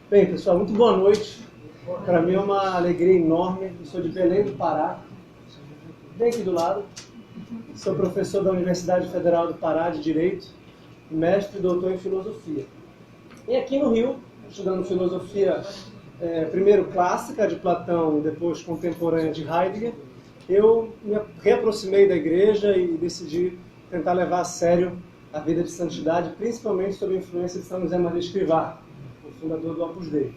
Bem, pessoal, muito boa noite. Para mim é uma alegria enorme. Eu sou de Belém do Pará, bem aqui do lado. Sou professor da Universidade Federal do Pará de Direito, mestre e doutor em Filosofia. E aqui no Rio, estudando Filosofia, primeiro clássica de Platão, depois contemporânea de Heidegger, eu me reaproximei da igreja e decidi tentar levar a sério a vida de santidade, principalmente sob a influência de São José Maria Escrivá, o fundador do Opus Dei.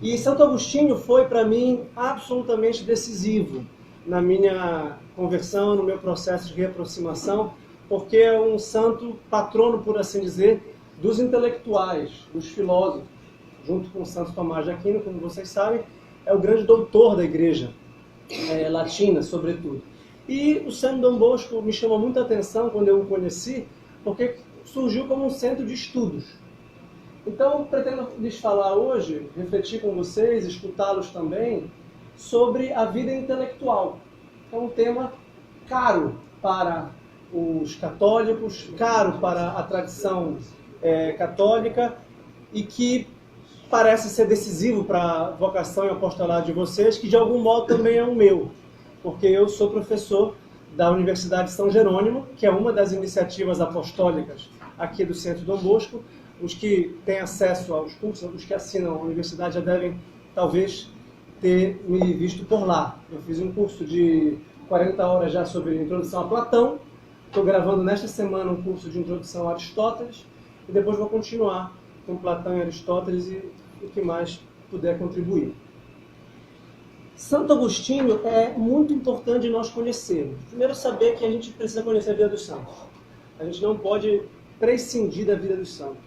E Santo Agostinho foi, para mim, absolutamente decisivo na minha conversão, no meu processo de reaproximação, porque é um santo patrono, por assim dizer, dos intelectuais, dos filósofos, junto com Santo Tomás de Aquino, como vocês sabem, é o grande doutor da igreja latina, sobretudo. E o Santo Dom Bosco me chamou muita atenção quando eu o conheci, porque surgiu como um centro de estudos. Então, pretendo lhes falar hoje, refletir com vocês, escutá-los também, sobre a vida intelectual. É um tema caro para os católicos, caro para a tradição católica e que parece ser decisivo para a vocação e apostolado de vocês, que de algum modo também é o meu, porque eu sou professor da Universidade de São Jerônimo, que é uma das iniciativas apostólicas aqui do Centro Dom Bosco. Os que têm acesso aos cursos, os que assinam a universidade já devem, talvez, ter me visto por lá. Eu fiz um curso de 40 horas já sobre introdução a Platão, estou gravando nesta semana um curso de introdução a Aristóteles, e depois vou continuar com Platão e Aristóteles e o que mais puder contribuir. Santo Agostinho é muito importante nós conhecermos. Primeiro, saber que a gente precisa conhecer a vida dos santos. A gente não pode prescindir da vida dos santos.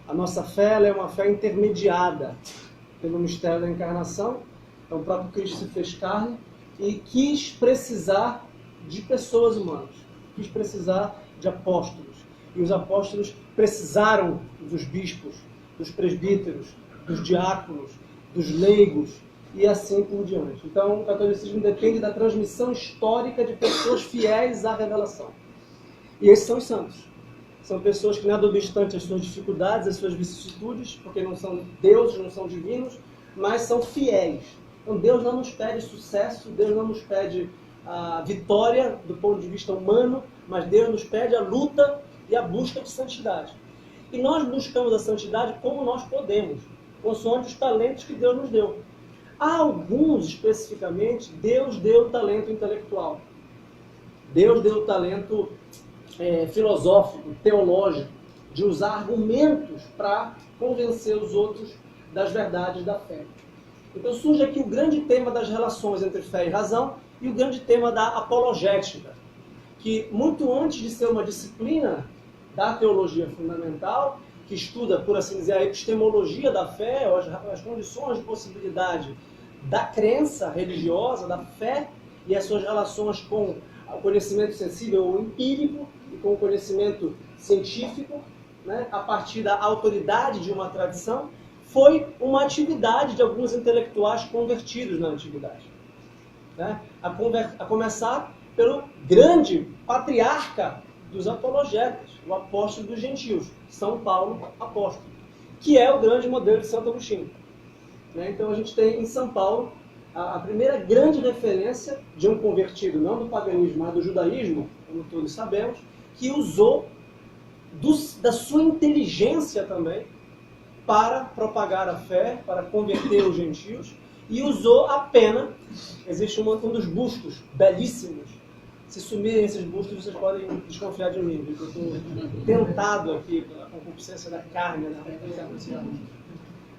A nossa fé ela é uma fé intermediada pelo mistério da encarnação. Então, o próprio Cristo se fez carne e quis precisar de pessoas humanas, quis precisar de apóstolos. E os apóstolos precisaram dos bispos, dos presbíteros, dos diáconos, dos leigos e assim por diante. Então, o catolicismo depende da transmissão histórica de pessoas fiéis à revelação. E esses são os santos. São pessoas que, nada obstante as suas dificuldades, as suas vicissitudes, porque não são deuses, não são divinos, mas são fiéis. Então Deus não nos pede sucesso, Deus não nos pede a vitória do ponto de vista humano, mas Deus nos pede a luta e a busca de santidade. E nós buscamos a santidade como nós podemos, consoante os talentos que Deus nos deu. A alguns, especificamente, Deus deu o talento intelectual. Deus deu o talento filosófico, teológico, de usar argumentos para convencer os outros das verdades da fé. Então surge aqui o grande tema das relações entre fé e razão e o grande tema da apologética, que muito antes de ser uma disciplina da teologia fundamental, que estuda, por assim dizer, a epistemologia da fé, as condições de possibilidade da crença religiosa, da fé e as suas relações com o conhecimento sensível ou empírico, e com o conhecimento científico, né, a partir da autoridade de uma tradição, foi uma atividade de alguns intelectuais convertidos na antiguidade. Né? A começar pelo grande patriarca dos apologetas, o apóstolo dos gentios, São Paulo apóstolo, que é o grande modelo de Santo Agostinho. Né? Então a gente tem em São Paulo a primeira grande referência de um convertido, não do paganismo, mas do judaísmo, como todos sabemos, que usou da sua inteligência também para propagar a fé, para converter os gentios, e usou a pena. Existe um dos bustos belíssimos. Se sumirem esses bustos, vocês podem desconfiar de mim, porque eu estou tentado aqui pela concupiscência da carne,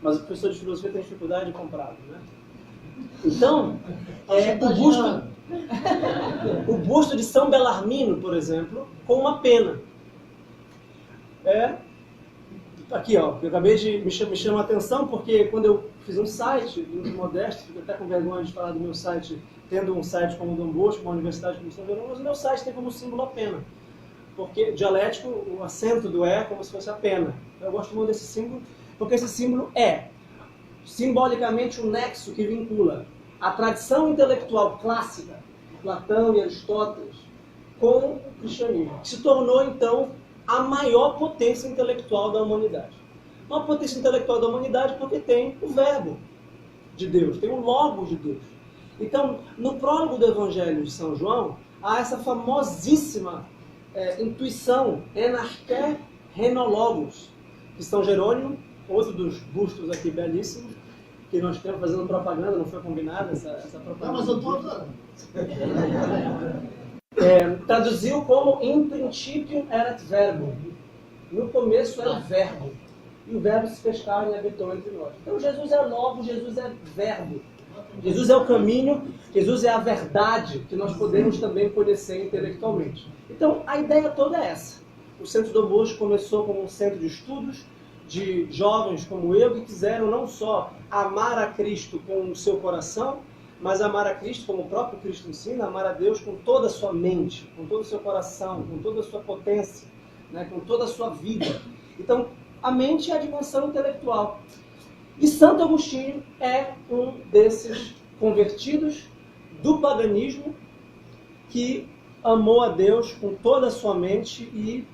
mas o professor de filosofia tem dificuldade de comprá-los, né? Então, o busto de São Belarmino, por exemplo, com uma pena. Aqui, ó, eu acabei de me chamar a atenção porque quando eu fiz um site, muito modesto, fico até com vergonha de falar do meu site, tendo um site como o Dom Bosco, uma universidade como São Jerônimo, mas o meu site tem como símbolo a pena. Porque dialético, o acento do é como se fosse a pena. Eu gosto muito desse símbolo, porque esse símbolo é simbolicamente o nexo que vincula a tradição intelectual clássica, Platão e Aristóteles, com o cristianismo, que se tornou, então, a maior potência intelectual da humanidade. uma potência intelectual da humanidade porque tem o verbo de Deus, tem o logos de Deus. Então, no prólogo do Evangelho de São João, há essa famosíssima intuição, enarché renologos, que São Jerônimo, outro dos bustos aqui belíssimos, que nós temos fazendo propaganda, não foi combinada essa propaganda. Não, mas eu estou usando. Traduziu como in principio erat verbo. No começo era verbo. E o verbo se pescava e habitou entre nós. Então Jesus é logo, Jesus é verbo. Jesus é o caminho, Jesus é a verdade que nós podemos também conhecer intelectualmente. Então a ideia toda é essa. O Centro Dom Bosco começou como um centro de estudos de jovens como eu que quiseram não só amar a Cristo com o seu coração, mas amar a Cristo, como o próprio Cristo ensina, amar a Deus com toda a sua mente, com todo o seu coração, com toda a sua potência, né, com toda a sua vida. Então, a mente é a dimensão intelectual. E Santo Agostinho é um desses convertidos do paganismo que amou a Deus com toda a sua mente e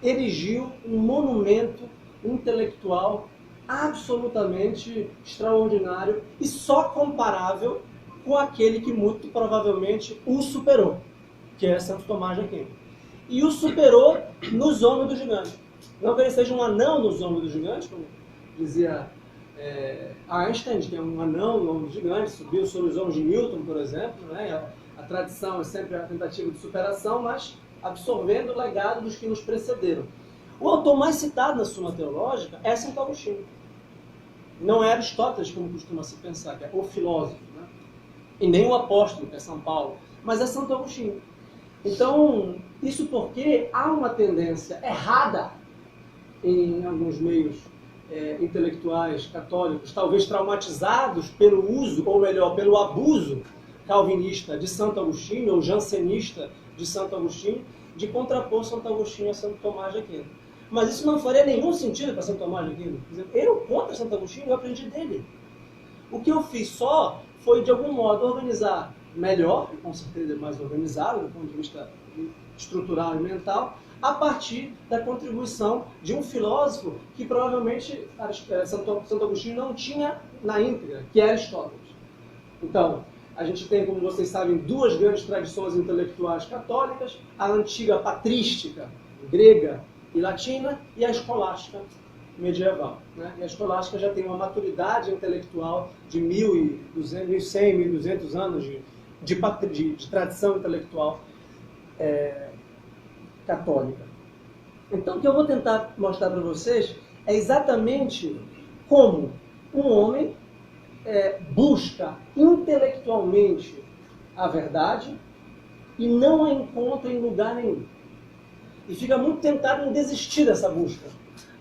erigiu um monumento intelectual absolutamente extraordinário e só comparável com aquele que muito provavelmente o superou, que é Santo Tomás de Aquino. E o superou nos ombros do gigante. Não que ele seja um anão nos ombros do gigante, como dizia Einstein, que é um anão no ombro do gigante, subiu sobre os ombros de Newton, por exemplo. Né? A tradição é sempre a tentativa de superação, mas absorvendo o legado dos que nos precederam. O autor mais citado na Suma Teológica é Santo Agostinho. Não é Aristóteles, como costuma se pensar, que é o filósofo, né? E nem o apóstolo, que é São Paulo, mas é Santo Agostinho. Então, isso porque há uma tendência errada em alguns meios intelectuais católicos, talvez traumatizados pelo uso, ou melhor, pelo abuso calvinista de Santo Agostinho, ou jansenista de Santo Agostinho, de contrapor Santo Agostinho a Santo Tomás de Aquino. Mas isso não faria nenhum sentido para Santo Tomás de Aquino. Eu, contra Santo Agostinho, eu aprendi dele. O que eu fiz só foi, de algum modo, organizar melhor, e com certeza mais organizado, do ponto de vista estrutural e mental, a partir da contribuição de um filósofo que provavelmente Santo Agostinho não tinha na íntegra, que é Aristóteles. Então, a gente tem, como vocês sabem, duas grandes tradições intelectuais católicas, a antiga patrística, grega e latina, e a escolástica medieval. Né? E a escolástica já tem uma maturidade intelectual de 1.100, 1.200 anos de tradição intelectual católica. Então, o que eu vou tentar mostrar para vocês é exatamente como um homem busca intelectualmente a verdade e não a encontra em lugar nenhum. E fica muito tentado em desistir dessa busca.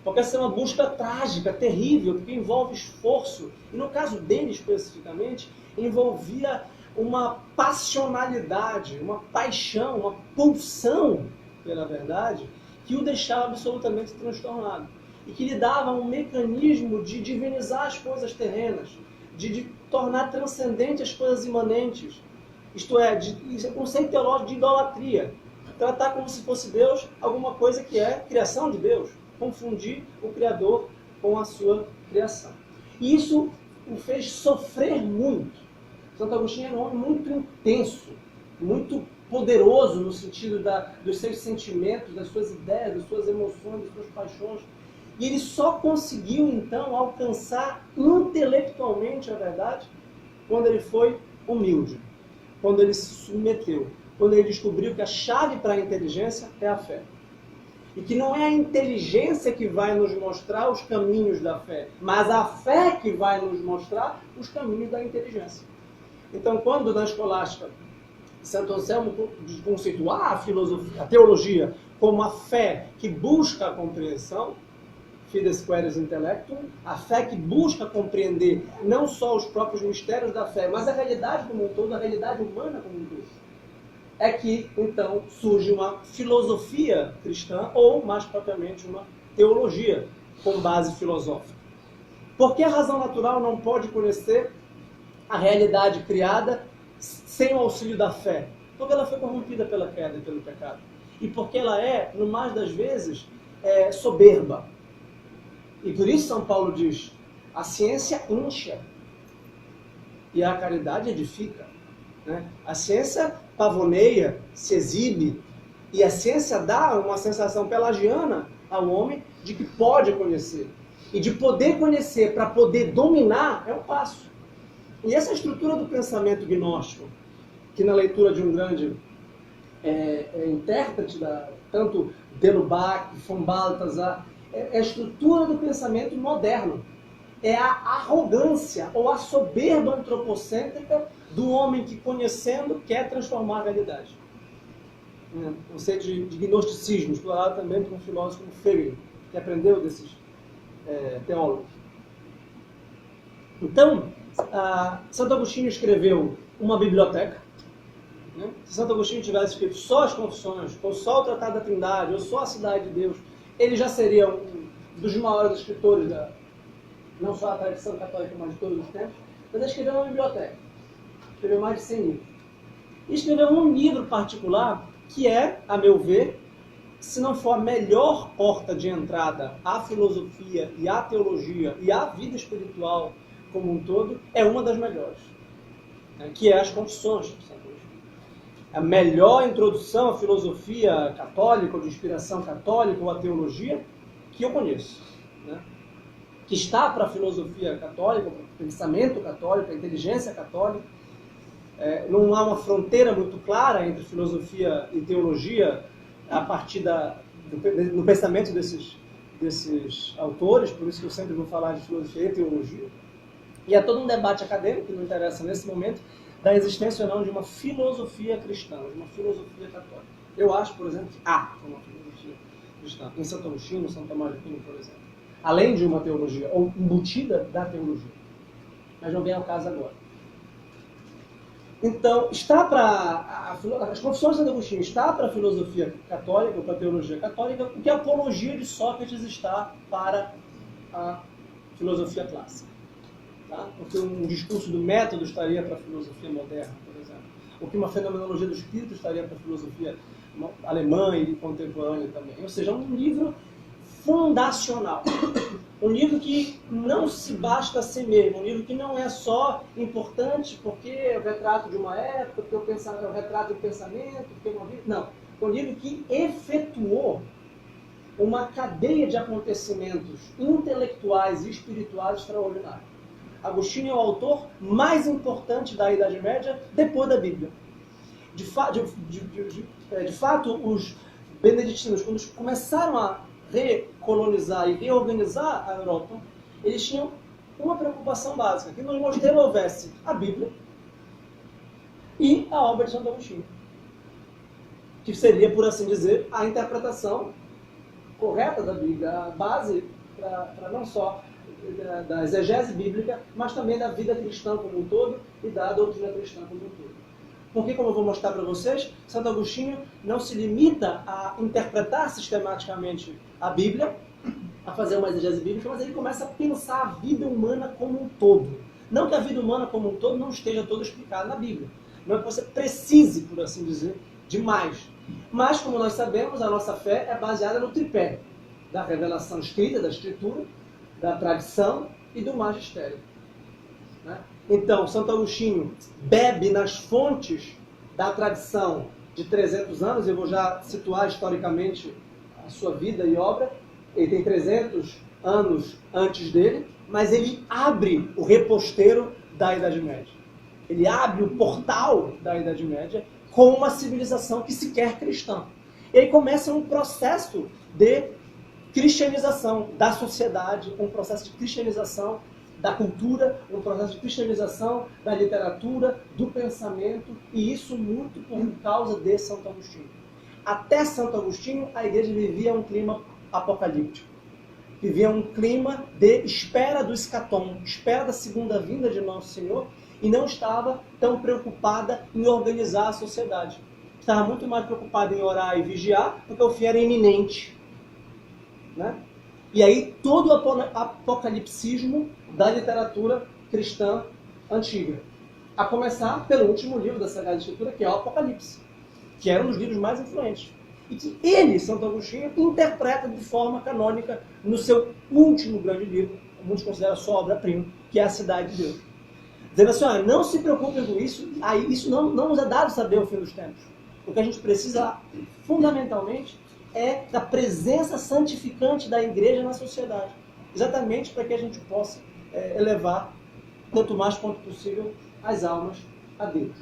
Porque essa é uma busca trágica, terrível, porque envolve esforço. E no caso dele especificamente, envolvia uma passionalidade, uma paixão, uma pulsão pela verdade, que o deixava absolutamente transtornado. E que lhe dava um mecanismo de divinizar as coisas terrenas, de tornar transcendente as coisas imanentes. Isto é, isso é um conceito teológico de idolatria. Tratar como se fosse Deus alguma coisa que é criação de Deus. Confundir o Criador com a sua criação. E isso o fez sofrer muito. Santo Agostinho era um homem muito intenso, muito poderoso no sentido dos seus sentimentos, das suas ideias, das suas emoções, das suas paixões. E ele só conseguiu, então, alcançar intelectualmente a verdade quando ele foi humilde, quando ele se submeteu, quando ele descobriu que a chave para a inteligência é a fé. E que não é a inteligência que vai nos mostrar os caminhos da fé, mas a fé que vai nos mostrar os caminhos da inteligência. Então, quando na escolástica Santo Anselmo conceitua a teologia como a fé que busca a compreensão, fides queres intellectum, a fé que busca compreender não só os próprios mistérios da fé, mas a realidade como um todo, a realidade humana como um todo, é que, então, surge uma filosofia cristã, ou, mais propriamente, uma teologia com base filosófica. Por que a razão natural não pode conhecer a realidade criada sem o auxílio da fé? Porque ela foi corrompida pela queda e pelo pecado. E porque ela é, no mais das vezes, soberba. E por isso São Paulo diz, a ciência incha e a caridade edifica. Né? A ciência pavoneia, se exibe, e a ciência dá uma sensação pelagiana ao homem de que pode conhecer. E de poder conhecer para poder dominar é um passo. E essa estrutura do pensamento gnóstico, que na leitura de um grande intérprete, tanto Delubach, von Balthasar, é a estrutura do pensamento moderno. É a arrogância ou a soberba antropocêntrica do homem que, conhecendo, quer transformar a realidade. O conceito de gnosticismo, explorado também por um filósofo como Fegel, que aprendeu desses teólogos. Então, Santo Agostinho escreveu uma biblioteca. Né? Se Santo Agostinho tivesse escrito só as Confissões, ou só o Tratado da Trindade, ou só a Cidade de Deus, ele já seria um dos maiores escritores não só da tradição católica, mas de todos os tempos. Mas ele escreveu uma biblioteca. Escreveu mais de 100 livros. E escreveu um livro particular que é, a meu ver, se não for a melhor porta de entrada à filosofia e à teologia e à vida espiritual como um todo, é uma das melhores, né? Que é as Confissões de Santo Agostinho. A melhor introdução à filosofia católica, ou de inspiração católica, ou à teologia, que eu conheço, né? Que está para a filosofia católica, para o pensamento católico, a inteligência católica. Não há uma fronteira muito clara entre filosofia e teologia a partir do pensamento desses autores, por isso que eu sempre vou falar de filosofia e teologia. E há todo um debate acadêmico, que não interessa nesse momento, da existência ou não de uma filosofia cristã, de uma filosofia católica. Eu acho, por exemplo, que há uma filosofia cristã, em Santo Agostinho, São Tomás de Aquino, por exemplo. Além de uma teologia, ou embutida da teologia. Mas não vem ao caso agora. Então, as Confissões de Santo Agostinho está para a filosofia católica, ou para a teologia católica, o que a apologia de Sócrates está para a filosofia clássica. Tá? Porque um discurso do método estaria para a filosofia moderna, por exemplo. O que uma fenomenologia do espírito estaria para a filosofia alemã e contemporânea também. Ou seja, um livro fundacional. Um livro que não se basta a si mesmo, um livro que não é só importante porque é o retrato de uma época, porque é o retrato do pensamento, porque é uma vida. Não. É um livro que efetuou uma cadeia de acontecimentos intelectuais e espirituais extraordinários. Agostinho é o autor mais importante da Idade Média depois da Bíblia. De fato, os beneditinos, quando começaram a recolonizar e reorganizar a Europa, eles tinham uma preocupação básica, que no mosteiro houvesse a Bíblia e a obra de Santo Agostinho, que seria, por assim dizer, a interpretação correta da Bíblia, a base para não só da exegese bíblica, mas também da vida cristã como um todo e da doutrina cristã como um todo. Porque, como eu vou mostrar para vocês, Santo Agostinho não se limita a interpretar sistematicamente a Bíblia, a fazer uma exegese bíblica, mas ele começa a pensar a vida humana como um todo. Não que a vida humana como um todo não esteja toda explicada na Bíblia. Não é que você precise, por assim dizer, de mais. Mas, como nós sabemos, a nossa fé é baseada no tripé da revelação escrita, da escritura, da tradição e do magistério. Né? Então, Santo Agostinho bebe nas fontes da tradição de 300 anos, eu vou já situar historicamente a sua vida e obra, ele tem 300 anos antes dele, mas ele abre o reposteiro da Idade Média. Ele abre o portal da Idade Média com uma civilização que se quer cristã. E aí começa um processo de cristianização da sociedade, um processo de cristianização da cultura, um processo de cristianização da literatura, do pensamento, e isso muito por causa de Santo Agostinho. Até Santo Agostinho, a igreja vivia um clima apocalíptico. Vivia um clima de espera do escatom, espera da segunda vinda de Nosso Senhor, e não estava tão preocupada em organizar a sociedade. Estava muito mais preocupada em orar e vigiar, porque o fim era iminente. Né? E aí todo o apocalipsismo da literatura cristã antiga. A começar pelo último livro da Sagrada Escritura, que é o Apocalipse, que era um dos livros mais influentes. e que ele, Santo Agostinho, interpreta de forma canônica no seu último grande livro, muitos consideram a sua obra-prima, que é A Cidade de Deus. Dizendo assim, olha, não se preocupem com isso, aí isso não nos é dado saber o fim dos tempos. O que a gente precisa, fundamentalmente, é da presença santificante da igreja na sociedade. Exatamente para que a gente possa elevar, quanto mais quanto possível, as almas a Deus.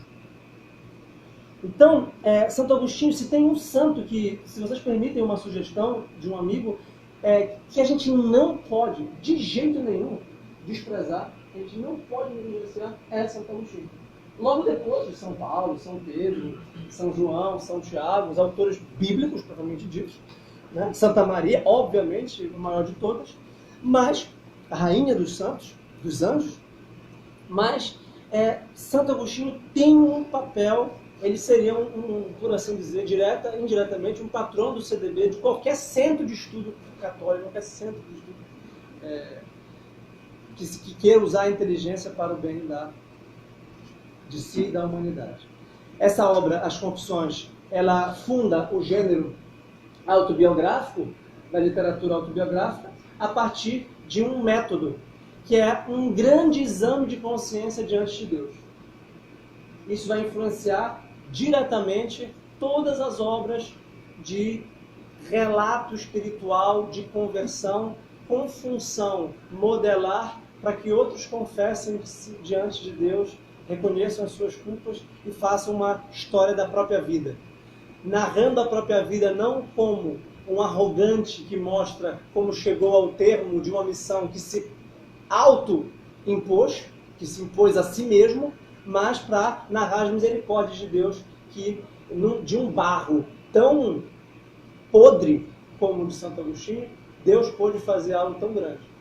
Então, Santo Agostinho, se tem um santo que, se vocês permitem uma sugestão de um amigo, que a gente não pode, de jeito nenhum, desprezar, a gente não pode negligenciar, é Santo Agostinho. Logo depois de São Paulo, São Pedro, São João, São Tiago, os autores bíblicos, propriamente ditos, né? Santa Maria, obviamente, o maior de todas, mas a rainha dos santos, dos anjos, mas Santo Agostinho tem um papel, ele seria por assim dizer, direta e indiretamente, um patrão do CDB, de qualquer centro de estudo católico, qualquer centro de estudo que queira usar a inteligência para o bem de si e da humanidade. Essa obra, As Confissões, ela funda o gênero autobiográfico, da literatura autobiográfica, a partir de um método, que é um grande exame de consciência diante de Deus. Isso vai influenciar diretamente todas as obras de relato espiritual, de conversão, com função modelar para que outros confessem diante de Deus, reconheçam as suas culpas e façam uma história da própria vida. Narrando a própria vida não como um arrogante que mostra como chegou ao termo de uma missão que se auto-impôs, que se impôs a si mesmo, mas para narrar as misericórdias de Deus, que de um barro tão podre como o de Santo Agostinho, Deus pôde fazer algo tão grande.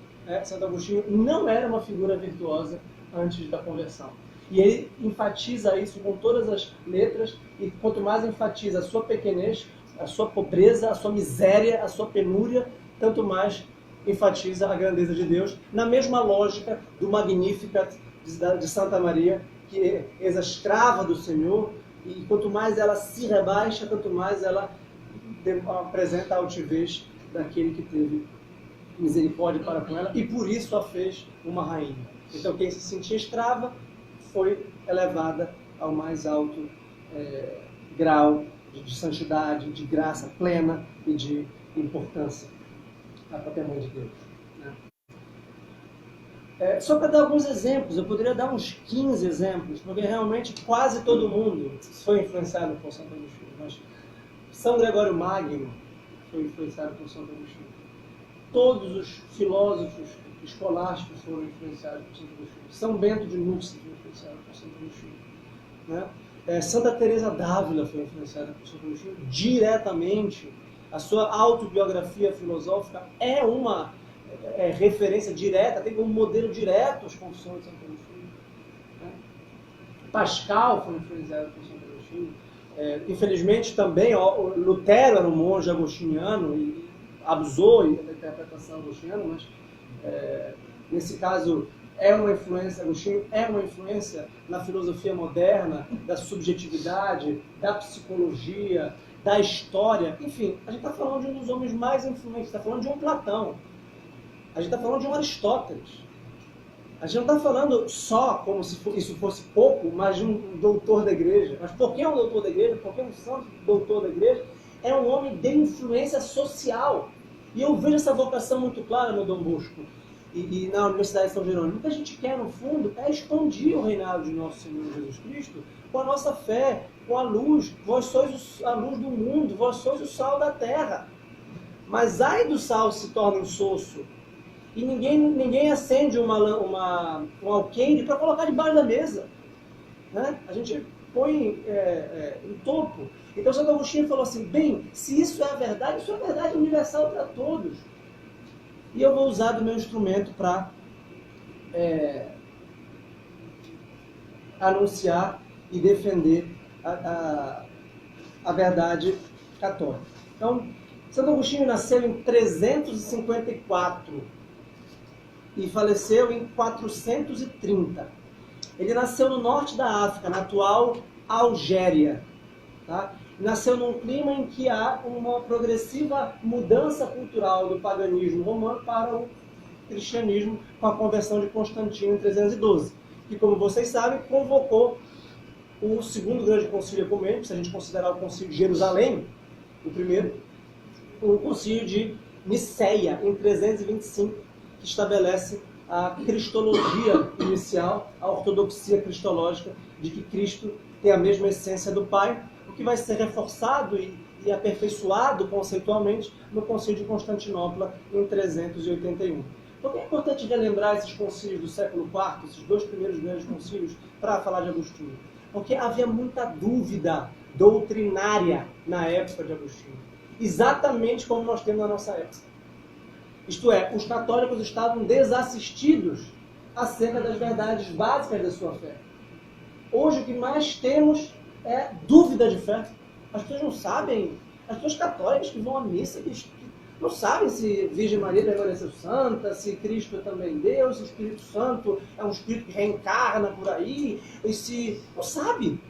Santo Agostinho não era uma figura virtuosa antes da conversão. E ele enfatiza isso com todas as letras, e quanto mais enfatiza a sua pequenez, a sua pobreza, a sua miséria, a sua penúria, tanto mais enfatiza a grandeza de Deus, na mesma lógica do Magnificat de Santa Maria, que é a escrava do Senhor, e quanto mais ela se rebaixa, tanto mais ela apresenta a altivez daquele que teve misericórdia para com ela, e por isso a fez uma rainha. Então quem se sentia escrava foi elevada ao mais alto grau de santidade, de graça plena e de importância da própria mãe de Deus. Né? Só para dar alguns exemplos, eu poderia dar uns 15 exemplos, porque realmente quase todo mundo foi influenciado por Santo Agostinho. Mas São Gregório Magno foi influenciado por Santo Agostinho. Todos os filósofos escolásticos foram influenciados por Santo Agostinho. São Bento de Núrcia foi influenciado por Santo Agostinho. Né? Santa Teresa d'Ávila foi influenciada por Santo Agostinho diretamente. A sua autobiografia filosófica é uma referência direta, tem como modelo direto as Confissões de Santo Agostinho. Né? Pascal foi influenciado por Santo Agostinho. Infelizmente também Lutero era um monge agostiniano e abusou da interpretação agostiniana, mas nesse caso Agostinho é uma influência na filosofia moderna, da subjetividade, da psicologia, da história. Enfim, a gente está falando de um dos homens mais influentes, está falando de um Platão, a gente está falando de um Aristóteles. A gente não está falando só como se isso fosse pouco, mas de um doutor da igreja. Mas por que é um doutor da igreja? Porque um santo doutor da igreja é um homem de influência social. E eu vejo essa vocação muito clara no Dom Bosco e na Universidade de São Jerônimo. O que a gente quer, no fundo, é expandir o reinado de nosso Senhor Jesus Cristo com a nossa fé, com a luz. Vós sois a luz do mundo, vós sois o sal da terra. Mas ai do sal se torna insosso. E ninguém acende um alqueire para colocar debaixo da mesa. Né? A gente põe no topo. Então Santo Agostinho falou assim, bem, se isso é a verdade, isso é a verdade universal para todos. E eu vou usar do meu instrumento para anunciar e defender a verdade católica. Então, Santo Agostinho nasceu em 354 e faleceu em 430. Ele nasceu no norte da África, na atual Algéria. Tá? nasceu num clima em que há uma progressiva mudança cultural do paganismo romano para o cristianismo, com a conversão de Constantino em 312, que, como vocês sabem, convocou o segundo grande concílio ecumênico, se a gente considerar o concílio de Jerusalém, o primeiro, o concílio de Niceia, em 325, que estabelece a cristologia inicial, a ortodoxia cristológica, de que Cristo tem a mesma essência do Pai, o que vai ser reforçado e aperfeiçoado conceitualmente no concílio de Constantinopla, em 381. Por que é importante relembrar esses concílios do século IV, esses dois primeiros grandes concílios, para falar de Agostinho? Porque havia muita dúvida doutrinária na época de Agostinho. Exatamente como nós temos na nossa época. Isto é, os católicos estavam desassistidos acerca das verdades básicas da sua fé. Hoje o que mais temos é dúvida de fé. As pessoas não sabem, as pessoas católicas que vão à missa, que não sabem se Virgem Maria permaneceu santa, se Cristo é também Deus, se o Espírito Santo é um Espírito que reencarna por aí, e se... Não sabe.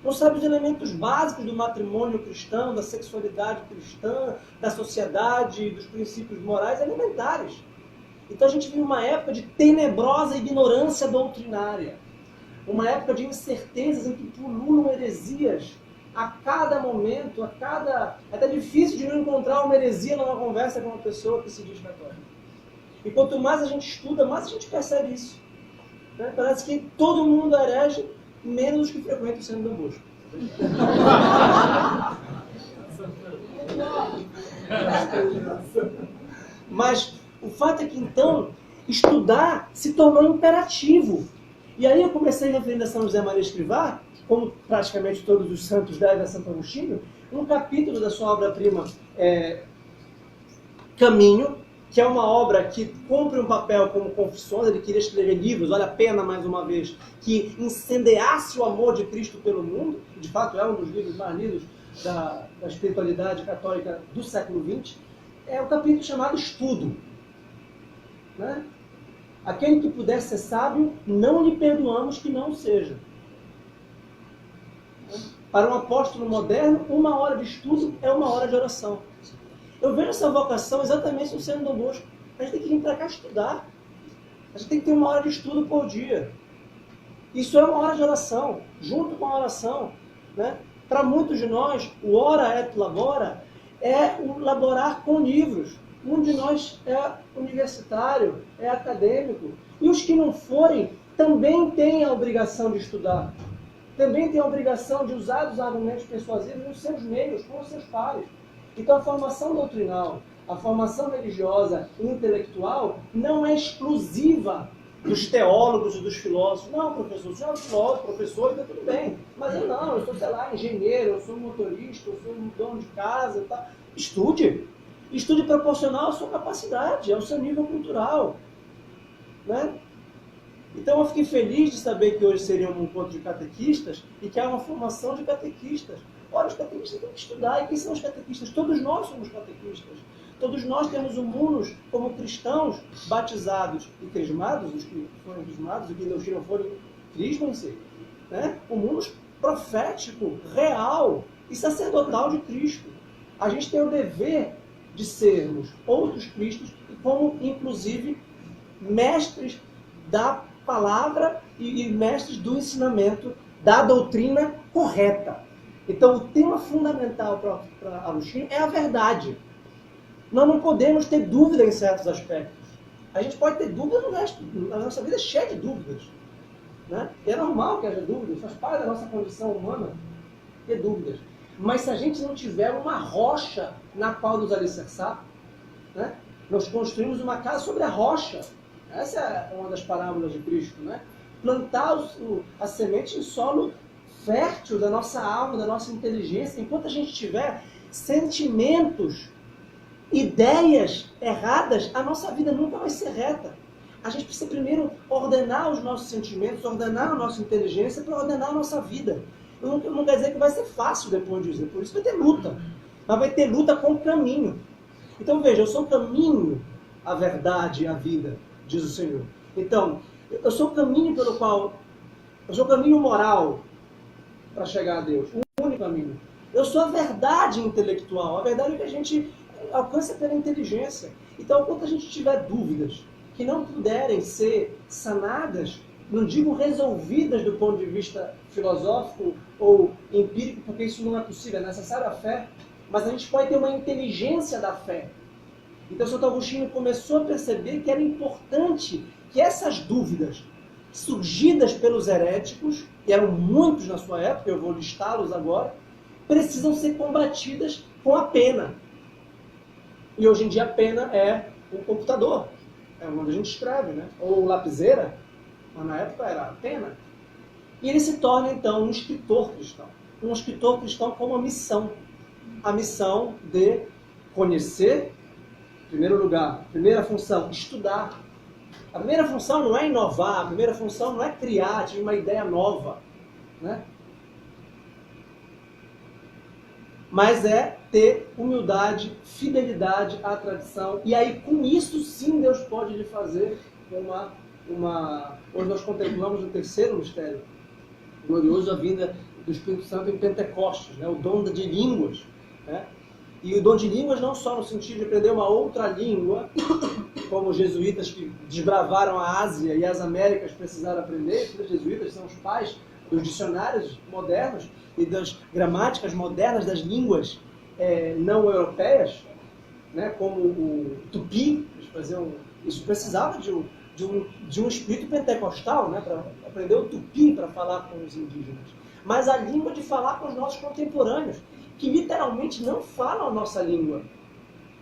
Não sabe os elementos básicos do matrimônio cristão, da sexualidade cristã, da sociedade, dos princípios morais elementares. Então a gente vive uma época de tenebrosa ignorância doutrinária. Uma época de incertezas em que pululam heresias a cada momento, É até difícil de não encontrar uma heresia numa conversa com uma pessoa que se diz católica. E quanto mais a gente estuda, mais a gente percebe isso. Né? Parece que todo mundo é herege, menos os que frequentam o centro do Bosco. Mas o fato é que, então, estudar se tornou imperativo. E aí eu comecei referindo a São José Maria Escrivá, como praticamente todos os santos devem a Santo Agostinho, um capítulo da sua obra-prima, Caminho, que é uma obra que cumpre um papel como Confissões. Ele queria escrever livros, vale a pena, mais uma vez, que incendiasse o amor de Cristo pelo mundo. De fato, é um dos livros mais lidos da espiritualidade católica do século XX. É o capítulo chamado Estudo. Né? Aquele que puder ser sábio, não lhe perdoamos que não seja. Para um apóstolo moderno, 1 hora de estudo é 1 hora de oração. Eu vejo essa vocação exatamente no centro do Bosco. A gente tem que vir para cá estudar. A gente tem que ter 1 hora de estudo por dia. Isso é 1 hora de oração, junto com a oração. Né? Para muitos de nós, o ora et labora é o laborar com livros. Um de nós é universitário, é acadêmico. E os que não forem também têm a obrigação de estudar. Também têm a obrigação de usar os argumentos persuasivos nos seus meios, com os seus pares. Então a formação doutrinal, a formação religiosa e intelectual não é exclusiva dos teólogos e dos filósofos. Não, professor, o senhor é filósofo, professor, então tudo bem. Mas eu não, eu sou, sei lá, engenheiro, eu sou motorista, eu sou um dono de casa e tal. Estude. Estude proporcional à sua capacidade, ao seu nível cultural. Né? Então eu fiquei feliz de saber que hoje seria um encontro de catequistas e que há uma formação de catequistas. Ora, os catequistas têm que estudar. E quem são os catequistas? Todos nós somos catequistas. Todos nós temos humanos como cristãos batizados e crismados, os que foram crismados e os que não foram, crismam-se. Né? Humanos profético, real e sacerdotal de Cristo. A gente tem o dever de sermos outros Cristos e como, inclusive, mestres da palavra e mestres do ensinamento da doutrina correta. Então, o tema fundamental para Agostinho é a verdade. Nós não podemos ter dúvida em certos aspectos. A gente pode ter dúvida no resto. A nossa vida é cheia de dúvidas. Né? E é normal que haja dúvidas, faz parte da nossa condição humana ter dúvidas. Mas se a gente não tiver uma rocha na qual nos alicerçar, né? Nós construímos uma casa sobre a rocha. Essa é uma das parábolas de Cristo. Né? Plantar a semente em solo fértil da nossa alma, da nossa inteligência. Enquanto a gente tiver sentimentos, ideias erradas, a nossa vida nunca vai ser reta. A gente precisa primeiro ordenar os nossos sentimentos, ordenar a nossa inteligência para ordenar a nossa vida. Não quer dizer que vai ser fácil depois disso. Por isso vai ter luta. Mas vai ter luta com o caminho. Então veja, eu sou o caminho, a verdade e a vida, diz o Senhor. Então, eu sou o caminho eu sou o caminho moral para chegar a Deus. O único caminho. Eu sou a verdade intelectual. A verdade é que a gente alcança pela inteligência. Então, quando a gente tiver dúvidas que não puderem ser sanadas, não digo resolvidas do ponto de vista filosófico ou empírico, porque isso não é possível, é necessária a fé, mas a gente pode ter uma inteligência da fé. Então, Santo Agostinho começou a perceber que era importante que essas dúvidas surgidas pelos heréticos, e eram muitos na sua época, eu vou listá-los agora, precisam ser combatidas com a pena. E hoje em dia a pena é o computador, é onde a gente escreve, né? Ou lapiseira, mas na época era a pena. E ele se torna então um escritor cristão. Um escritor cristão com uma missão. A missão de conhecer, em primeiro lugar, primeira função, estudar. A primeira função não é inovar, a primeira função não é criar, tive uma ideia nova, né? Mas é ter humildade, fidelidade à tradição. E aí, com isso, sim, Deus pode lhe fazer Hoje nós contemplamos o terceiro mistério glorioso, a vinda do Espírito Santo em Pentecostes, né? O dom de línguas, né? E o dom de línguas não só no sentido de aprender uma outra língua, como os jesuítas que desbravaram a Ásia e as Américas precisaram aprender. Os jesuítas são os pais dos dicionários modernos e das gramáticas modernas das línguas não europeias, né? Como o tupi. Isso precisava de um espírito pentecostal, né? Para aprender o tupi para falar com os indígenas. Mas a língua de falar com os nossos contemporâneos, que literalmente não falam a nossa língua,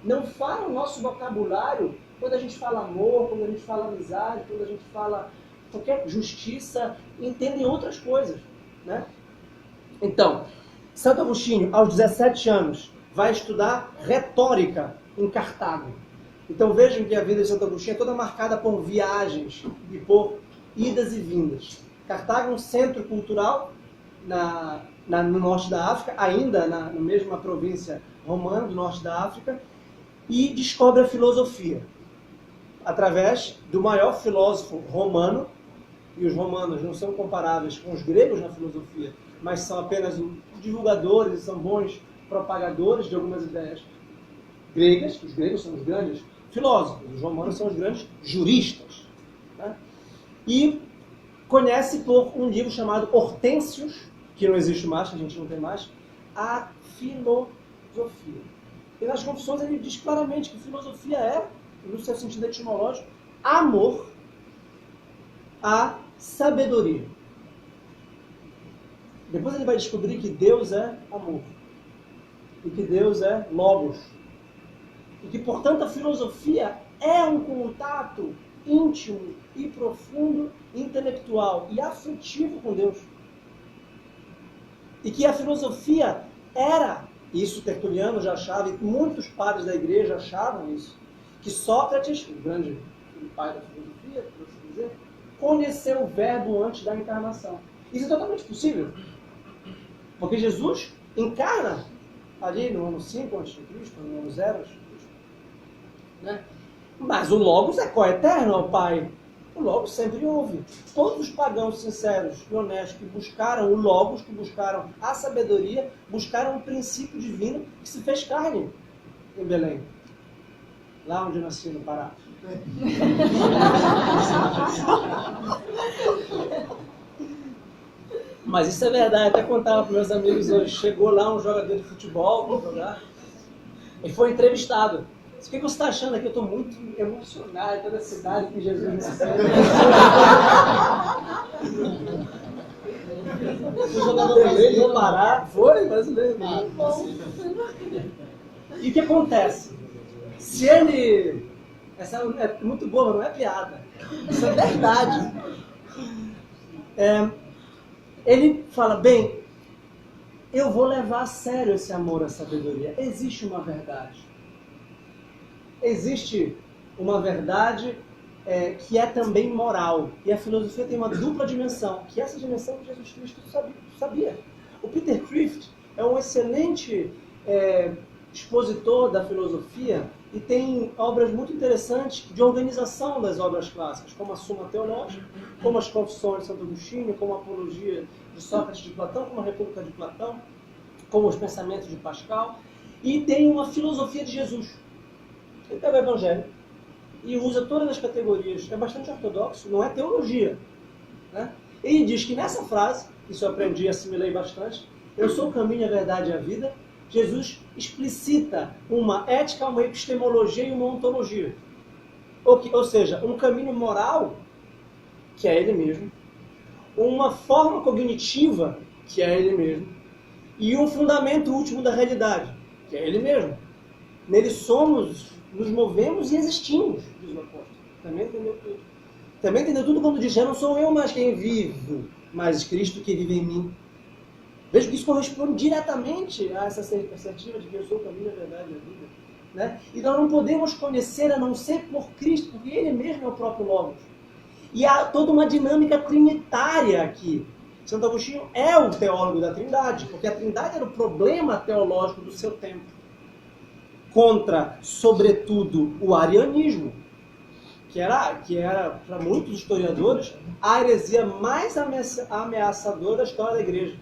não falam o nosso vocabulário. Quando a gente fala amor, quando a gente fala amizade, quando a gente fala qualquer justiça, entendem outras coisas, né? Então, Santo Agostinho, aos 17 anos, vai estudar retórica em Cartago. Então vejam que a vida de Santo Agostinho é toda marcada por viagens e por idas e vindas. Cartago é um centro cultural no norte da África, ainda na mesma província romana do norte da África, e descobre a filosofia através do maior filósofo romano. E os romanos não são comparáveis com os gregos na filosofia, mas são apenas divulgadores e são bons propagadores de algumas ideias gregas. Os gregos são os grandes filósofos, os romanos são os grandes juristas, né? E conhece por um livro chamado Hortênsios, que não existe mais, que a gente não tem mais, a filosofia. E nas Confissões ele diz claramente que filosofia é, no seu sentido etimológico, amor à sabedoria. Depois ele vai descobrir que Deus é amor. E que Deus é logos. E que, portanto, a filosofia é um contato íntimo e profundo, intelectual e afetivo com Deus. E que a filosofia era, isso Tertuliano já achava, e muitos padres da igreja achavam isso, que Sócrates, o grande pai da filosofia, por assim dizer, conheceu o verbo antes da encarnação. Isso é totalmente possível. Porque Jesus encarna ali no ano 5 a.C., no ano 0 a.C., né? Mas o Logos é coeterno ao Pai. O Logos sempre houve. Todos os pagãos sinceros e honestos que buscaram o Logos, que buscaram a sabedoria, buscaram um princípio divino que se fez carne em Belém. Lá onde eu nasci, no Pará. Mas isso é verdade, até contava para meus amigos hoje. Chegou lá um jogador de futebol para jogar e foi entrevistado. O que você está achando aqui? Eu estou muito emocionado, toda a cidade que Jesus me recebeu. O jogador brasileiro do Pará foi brasileiro. E o que acontece? Se ele... Essa é muito boa, não é piada. Isso é verdade. Ele fala, bem, eu vou levar a sério esse amor à sabedoria. Existe uma verdade. Existe uma verdade que é também moral. E a filosofia tem uma dupla dimensão, que essa dimensão que Jesus Cristo sabia. O Peter Kreeft é um excelente expositor da filosofia e tem obras muito interessantes de organização das obras clássicas, como a Suma Teológica, como as Confissões de Santo Agostinho, como a Apologia de Sócrates de Platão, como a República de Platão. como os pensamentos de Pascal, e tem uma filosofia de Jesus. Ele pega o Evangelho e usa todas as categorias. É bastante ortodoxo, não é teologia, né? Ele diz que nessa frase, isso eu aprendi e assimilei bastante, eu sou o caminho, a verdade e a vida, Jesus explicita uma ética, uma epistemologia e uma ontologia. Ou seja, um caminho moral, que é ele mesmo, uma forma cognitiva, que é ele mesmo, e um fundamento último da realidade, que é ele mesmo. Nele somos, nos movemos e existimos, diz o apóstolo. Também entendeu tudo. Também entendeu tudo quando diz, já não sou eu mais quem vivo, mas Cristo que vive em mim. Veja que isso corresponde diretamente a essa assertiva de que eu sou o caminho, a verdade e a vida. Né? E nós não podemos conhecer a não ser por Cristo, porque Ele mesmo é o próprio Logos. E há toda uma dinâmica trinitária aqui. Santo Agostinho é o teólogo da Trindade, porque a Trindade era o problema teológico do seu tempo. Contra, sobretudo, o arianismo, que era para muitos historiadores, a heresia mais ameaçadora da história da Igreja.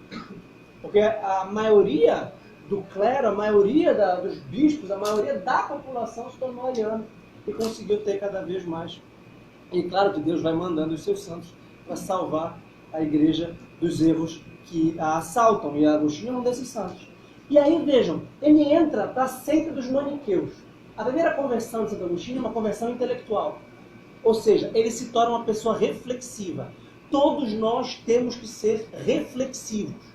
Porque a maioria do clero, a maioria dos bispos, a maioria da população se tornou ariana e conseguiu ter cada vez mais. E claro que Deus vai mandando os seus santos para salvar a Igreja dos erros que a assaltam. E Agostinho é um desses santos. E aí, vejam, ele entra para a seita dos maniqueus. A primeira conversão de Santo Agostinho é uma conversão intelectual. Ou seja, ele se torna uma pessoa reflexiva. Todos nós temos que ser reflexivos.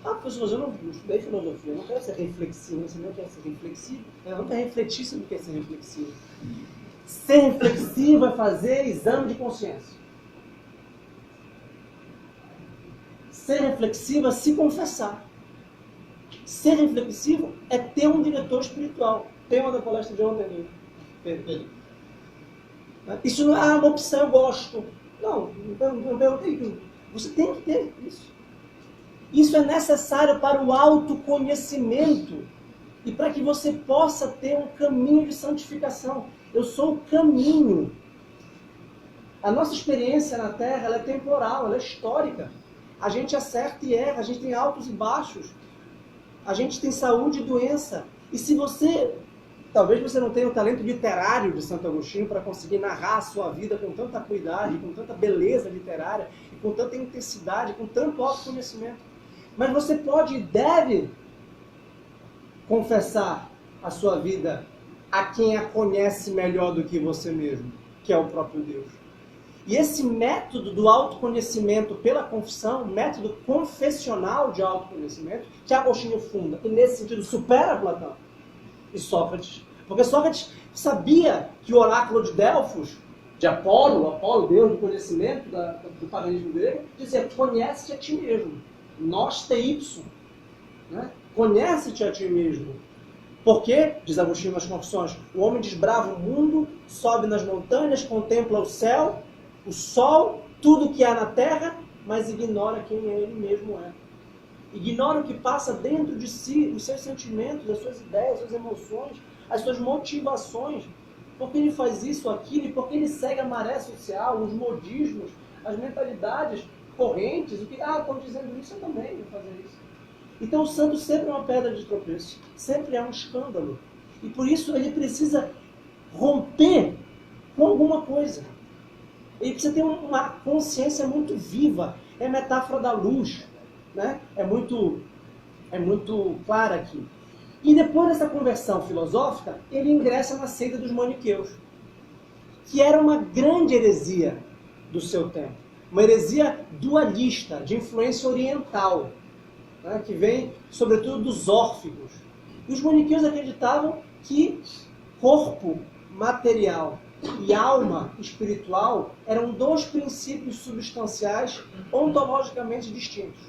Ah, professor, eu não estudei filosofia, eu não quero ser reflexivo. Você não quer ser reflexivo? Eu não quero refletir sobre o que é ser reflexivo. Ser reflexivo é fazer exame de consciência. Ser reflexivo é se confessar. Ser reflexivo é ter um diretor espiritual. Tema da palestra de ontem, Pedro. Isso não é uma opção, eu gosto. Não perguntei. Você tem que ter isso. Isso é necessário para o autoconhecimento e para que você possa ter um caminho de santificação. Eu sou o caminho. A nossa experiência na Terra ela é temporal, ela é histórica. A gente acerta e erra, a gente tem altos e baixos. A gente tem saúde e doença. E se você... Talvez você não tenha o talento literário de Santo Agostinho para conseguir narrar a sua vida com tanta cuidado, com tanta beleza literária, com tanta intensidade, com tanto autoconhecimento. Mas você pode e deve confessar a sua vida a quem a conhece melhor do que você mesmo, que é o próprio Deus. E esse método do autoconhecimento pela confissão, método confessional de autoconhecimento, que Agostinho funda, e nesse sentido supera Platão e Sócrates. Porque Sócrates sabia que o oráculo de Delfos, de Apolo, Deus do conhecimento do paganismo grego, dizia, conhece-te a ti mesmo. Nós te ipsum. Né? Conhece-te a ti mesmo. Porque, diz Agostinho nas Confissões, o homem desbrava o mundo, sobe nas montanhas, contempla o céu, o sol, tudo que há na terra, mas ignora quem ele mesmo é. Ignora o que passa dentro de si, os seus sentimentos, as suas ideias, as suas emoções, as suas motivações. Por que ele faz isso, aquilo, e por que ele segue a maré social, os modismos, as mentalidades correntes, o que, estão dizendo isso, eu também vou fazer isso. Então o santo sempre é uma pedra de tropeço, sempre é um escândalo. E por isso ele precisa romper com alguma coisa. Ele precisa ter uma consciência muito viva. É a metáfora da luz. Né? É muito clara aqui. E depois dessa conversão filosófica, ele ingressa na seita dos maniqueus, que era uma grande heresia do seu tempo. Uma heresia dualista, de influência oriental, né? Que vem, sobretudo, dos órficos. E os maniqueus acreditavam que corpo material e alma espiritual eram dois princípios substanciais ontologicamente distintos,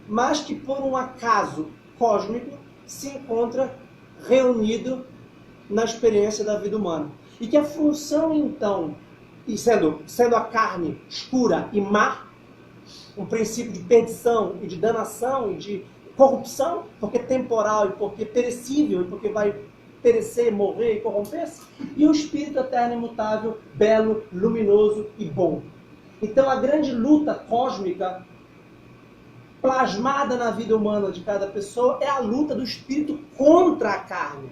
mas que por um acaso cósmico se encontra reunido na experiência da vida humana. E que a função, então, e sendo a carne escura e má, um princípio de perdição e de danação e de corrupção, porque temporal e porque perecível e porque vai perecer, morrer e corromper-se, e o espírito eterno e imutável, belo, luminoso e bom. Então a grande luta cósmica plasmada na vida humana de cada pessoa é a luta do espírito contra a carne.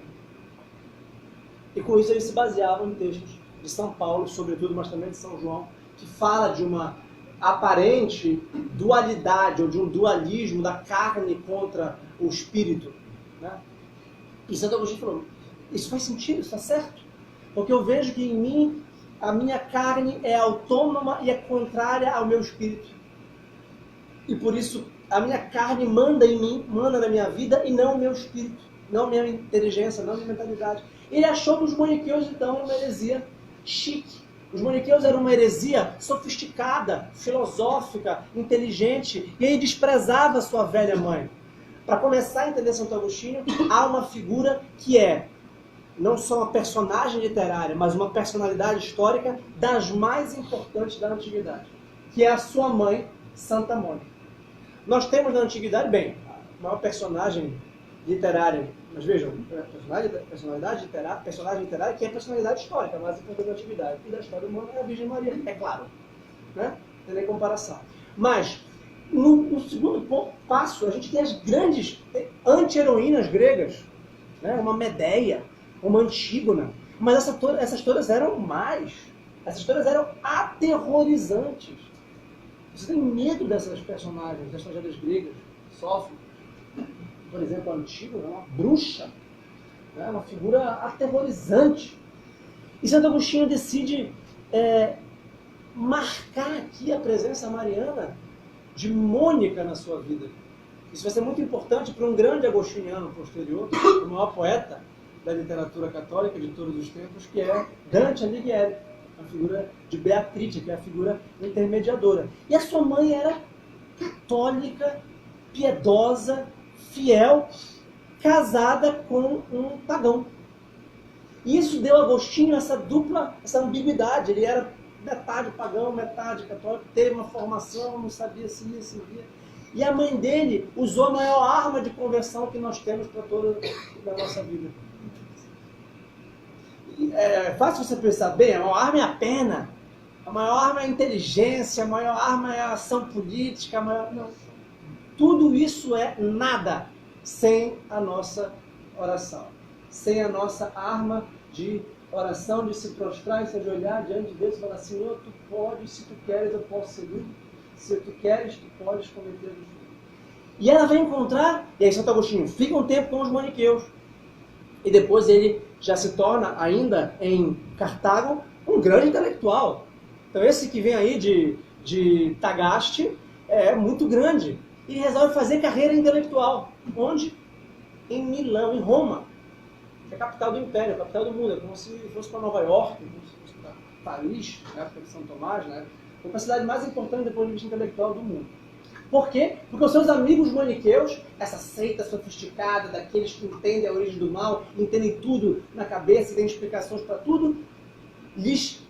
E com isso eles se baseavam em textos de São Paulo, sobretudo, mas também de São João, que fala de uma aparente dualidade, ou de um dualismo da carne contra o espírito. Né? E Santo Agostinho falou, isso faz sentido, isso está certo? Porque eu vejo que em mim, a minha carne é autônoma e é contrária ao meu espírito. E por isso, a minha carne manda em mim, manda na minha vida, e não o meu espírito, não a minha inteligência, não a minha mentalidade. Ele achou que os maniqueus, então, eram uma heresia chique. Os maniqueus eram uma heresia sofisticada, filosófica, inteligente, e ele desprezava sua velha mãe. Para começar a entender Santo Agostinho, há uma figura que é não só uma personagem literária, mas uma personalidade histórica das mais importantes da antiguidade, que é a sua mãe, Santa Mônica. Nós temos na antiguidade, bem, a maior personagem literária, mas vejam, personagem literária que é a personalidade histórica, mais importante da antiguidade. E da história humana é a Virgem Maria, é claro. Né? Não tem nem comparação. Mas, no segundo passo, a gente tem as grandes anti-heroínas gregas. Né? Uma Medeia, uma Antígona. Mas essas todas eram mais. Essas todas eram aterrorizantes. Você tem medo dessas personagens, das tragédias gregas, Sófocles. Por exemplo, a Antígona é uma bruxa, né? Uma figura aterrorizante. E Santo Agostinho decide marcar aqui a presença mariana de Mônica na sua vida. Isso vai ser muito importante para um grande agostiniano posterior, o maior poeta da literatura católica de todos os tempos, que é Dante Alighieri, a figura de Beatrice, que é a figura intermediadora. E a sua mãe era católica, piedosa, fiel, casada com um pagão. E isso deu a Agostinho essa ambiguidade. Ele era metade pagão, metade católico, teve uma formação, não sabia se ia, se não ia. E a mãe dele usou a maior arma de conversão que nós temos para toda a nossa vida. É fácil você pensar, bem, a maior arma é a pena, a maior arma é a inteligência, a maior arma é a ação política, não. Tudo isso é nada sem a nossa oração, sem a nossa arma de oração, de se prostrar e se ajoelhar diante de Deus e falar, Senhor, Tu podes, se Tu queres, eu posso seguir, se Tu queres, Tu podes cometer os filhos. E ela vai encontrar, e aí Santo Agostinho fica um tempo com os maniqueus, e depois ele já se torna, ainda em Cartago, um grande intelectual. Então esse que vem aí de Tagaste é muito grande. E resolve fazer carreira intelectual. Onde? Em Milão, em Roma. Que é a capital do Império, a capital do mundo. É como se fosse para Nova York, como se fosse para Paris, na época de São Tomás, né? Foi a cidade mais importante do ponto de vista intelectual do mundo. Por quê? Porque os seus amigos maniqueus, essa seita sofisticada daqueles que entendem a origem do mal, entendem tudo na cabeça e têm explicações para tudo, lhes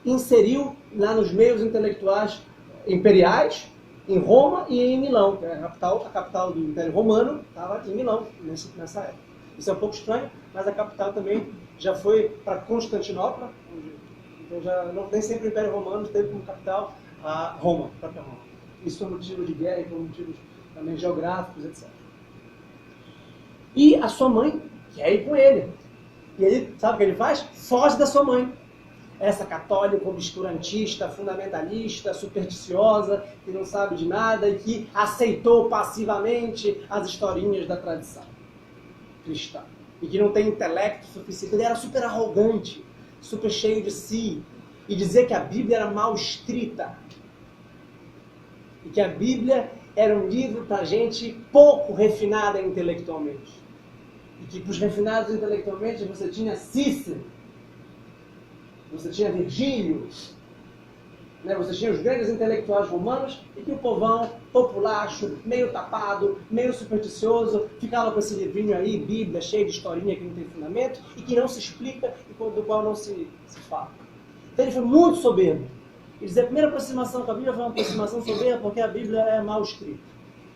inseriu lá nos meios intelectuais imperiais, em Roma e em Milão, que é a capital do Império Romano, estava em Milão nessa época. Isso é um pouco estranho, mas a capital também já foi para Constantinopla, então nem sempre o Império Romano teve como capital a Roma, a própria Roma. Isso por motivo de guerra e por motivos também geográficos, etc. E a sua mãe quer ir com ele. E ele, sabe o que ele faz? Foge da sua mãe. Essa católica, obscurantista, fundamentalista, supersticiosa, que não sabe de nada e que aceitou passivamente as historinhas da tradição cristã. E que não tem intelecto suficiente. Ele era super arrogante, super cheio de si. E dizia que a Bíblia era mal escrita. E que a Bíblia era um livro para gente pouco refinada intelectualmente. E que para os refinados intelectualmente você tinha Cícero, você tinha Virgílio, né? Você tinha os grandes intelectuais romanos, e que o povão populacho, meio tapado, meio supersticioso, ficava com esse livrinho aí, Bíblia, cheio de historinha que não tem fundamento, e que não se explica, e do qual não se fala. Então ele foi muito soberbo. Ele dizia, a primeira aproximação com a Bíblia foi uma aproximação soberba, porque a Bíblia é mal escrita.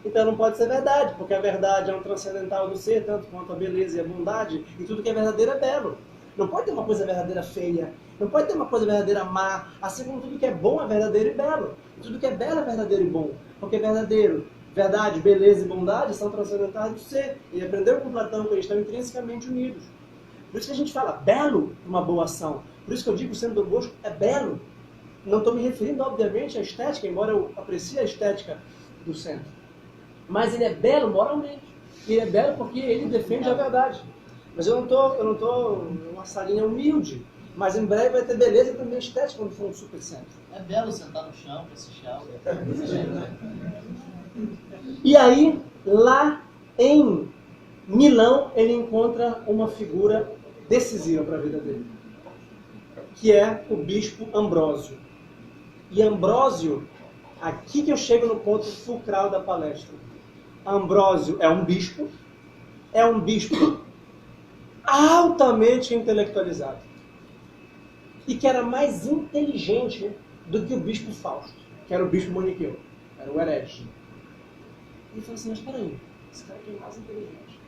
Então não pode ser verdade, porque a verdade é um transcendental do ser, tanto quanto a beleza e a bondade, e tudo que é verdadeiro é belo. Não pode ter uma coisa verdadeira feia. Não pode ter uma coisa verdadeira má, assim como tudo que é bom é verdadeiro e belo. Tudo que é belo é verdadeiro e bom. Porque verdadeiro, verdade, beleza e bondade são transcendentais do ser. E aprendeu com Platão que eles estão intrinsecamente unidos. Por isso que a gente fala belo uma boa ação. Por isso que eu digo que o centro do Bosco é belo. Não estou me referindo, obviamente, à estética, embora eu aprecie a estética do centro. Mas ele é belo moralmente. E ele é belo porque ele defende a verdade. Mas eu não estou uma salinha humilde. Mas em breve vai ter beleza e também estética quando for um super centro. É belo sentar no chão, esse chão. E aí, lá em Milão, ele encontra uma figura decisiva para a vida dele, que é o bispo Ambrósio. E Ambrósio, aqui que eu chego no ponto fulcral da palestra. Ambrósio é um bispo altamente intelectualizado e que era mais inteligente do que o bispo Fausto, que era o bispo maniqueu, era o herege. Ele falou assim, mas peraí, esse cara aqui é mais inteligente.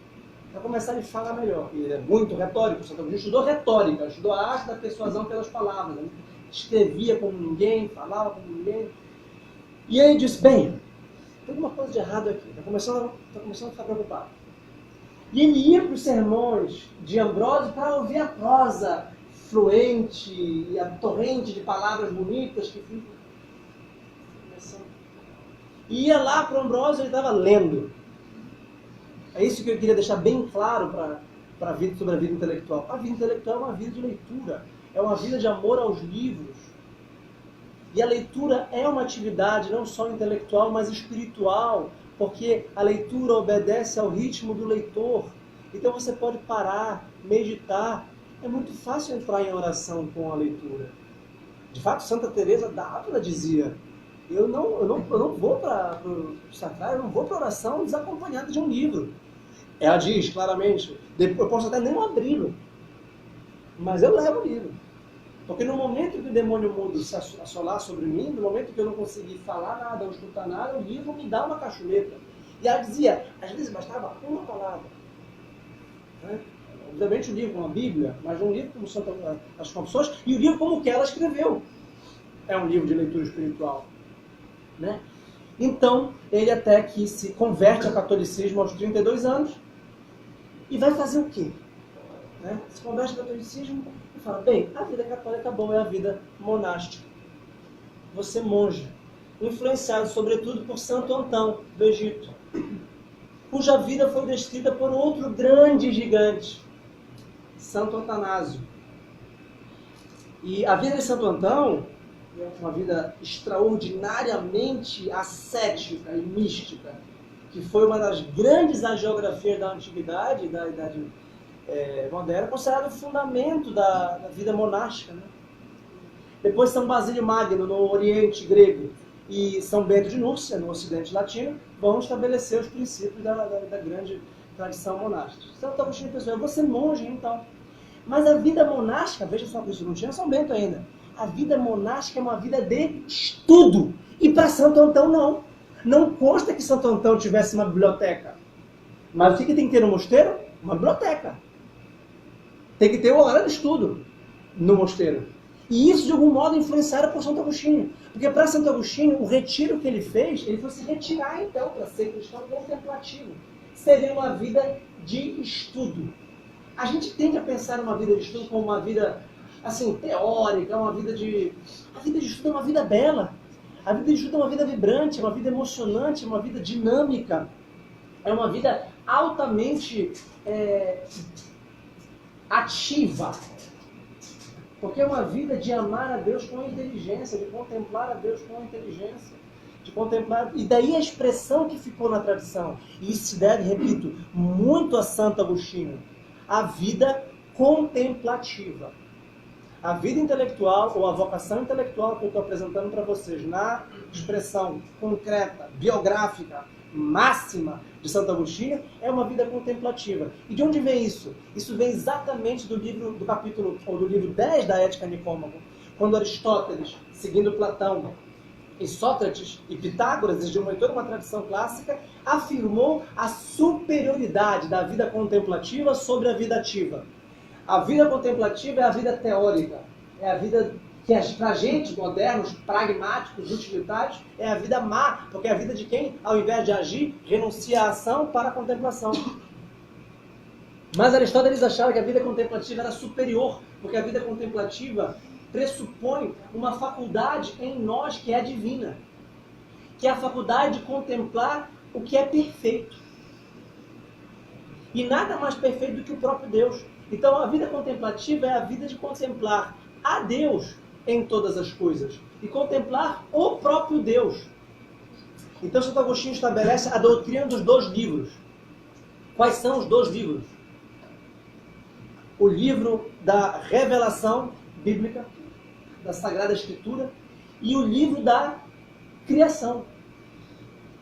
Para começar, ele fala melhor. Ele é muito retórico. Santo Agostinho estudou retórica, estudou a arte da persuasão pelas palavras. Ele escrevia como ninguém, falava como ninguém. E aí ele disse, bem, tem alguma coisa de errado aqui. Está começando a ficar preocupado. E ele ia para os sermões de Ambrósio para ouvir a prosa fluente e a torrente de palavras bonitas que ficam. E ia lá para o Ambrósio e ele estava lendo. É isso que eu queria deixar bem claro para a vida, sobre a vida intelectual. A vida intelectual é uma vida de leitura. É uma vida de amor aos livros. E a leitura é uma atividade não só intelectual, mas espiritual. Porque a leitura obedece ao ritmo do leitor. Então você pode parar, meditar. É muito fácil entrar em oração com a leitura. De fato, Santa Teresa d'Ávila dizia, eu não vou para o sacrário, eu não vou para a oração desacompanhado de um livro. Ela diz claramente, eu posso até nem abri-lo, mas eu levo o livro. Porque no momento que o demônio mudo se assolar sobre mim, no momento que eu não conseguir falar nada ou escutar nada, o livro me dá uma cachuleta. E ela dizia, às vezes bastava uma palavra. Né? Obviamente o livro como a Bíblia, mas um livro como as Confissões, e o livro como o que ela escreveu. É um livro de leitura espiritual. Né? Então, ele até que se converte ao catolicismo aos 32 anos, e vai fazer o quê? Né? Se converte ao catolicismo e fala, bem, a vida católica boa é a vida monástica. Você monge, influenciado sobretudo por Santo Antão, do Egito, cuja vida foi descrita por outro grande gigante, Santo Antanásio. E a vida de Santo Antão é uma vida extraordinariamente ascética e mística, que foi uma das grandes agiografias da antiguidade, da idade moderna, considerado o fundamento da vida monástica. Né? Depois São Basílio Magno, no Oriente Grego, e São Bento de Núrcia, no Ocidente Latino, vão estabelecer os princípios da grande tradição monástica. Santo Agostinho pensou, eu vou ser monge então. Mas a vida monástica, veja só que isso não tinha São Bento ainda, a vida monástica é uma vida de estudo. E para Santo Antão não. Não consta que Santo Antão tivesse uma biblioteca. Mas o que tem que ter no mosteiro? Uma biblioteca. Tem que ter uma hora de estudo no mosteiro. E isso, de algum modo, influenciado por Santo Agostinho. Porque para Santo Agostinho, o retiro que ele fez, ele foi se retirar, então, para ser cristão contemplativo. Seria uma vida de estudo. A gente tende a pensar uma vida de estudo como uma vida, assim, teórica, uma vida de... A vida de estudo é uma vida bela. A vida de estudo é uma vida vibrante, é uma vida emocionante, é uma vida dinâmica. É uma vida altamente ativa. Porque é uma vida de amar a Deus com inteligência, de contemplar a Deus com inteligência. De contemplar... E daí a expressão que ficou na tradição. E isso se deve, repito, muito a Santo Agostinho. A vida contemplativa. A vida intelectual, ou a vocação intelectual que eu estou apresentando para vocês, na expressão concreta, biográfica, máxima de Santo Agostinho, é uma vida contemplativa. E de onde vem isso? Isso vem exatamente do capítulo, ou do livro 10 da Ética Nicômaco, quando Aristóteles, seguindo Platão, e Sócrates e Pitágoras, de toda uma tradição clássica, afirmou a superioridade da vida contemplativa sobre a vida ativa. A vida contemplativa é a vida teórica. é a vida que para a gente, modernos, pragmáticos, utilitários, é a vida má, porque é a vida de quem, ao invés de agir, renuncia à ação para a contemplação. Mas Aristóteles achava que a vida contemplativa era superior, porque a vida contemplativa pressupõe uma faculdade em nós que é divina, que é a faculdade de contemplar o que é perfeito. E nada mais perfeito do que o próprio Deus. Então a vida contemplativa é a vida de contemplar a Deus em todas as coisas e contemplar o próprio Deus. Então Santo Agostinho estabelece a doutrina dos 2 livros. Quais são os 2 livros? O livro da revelação bíblica, da Sagrada Escritura, e o livro da criação.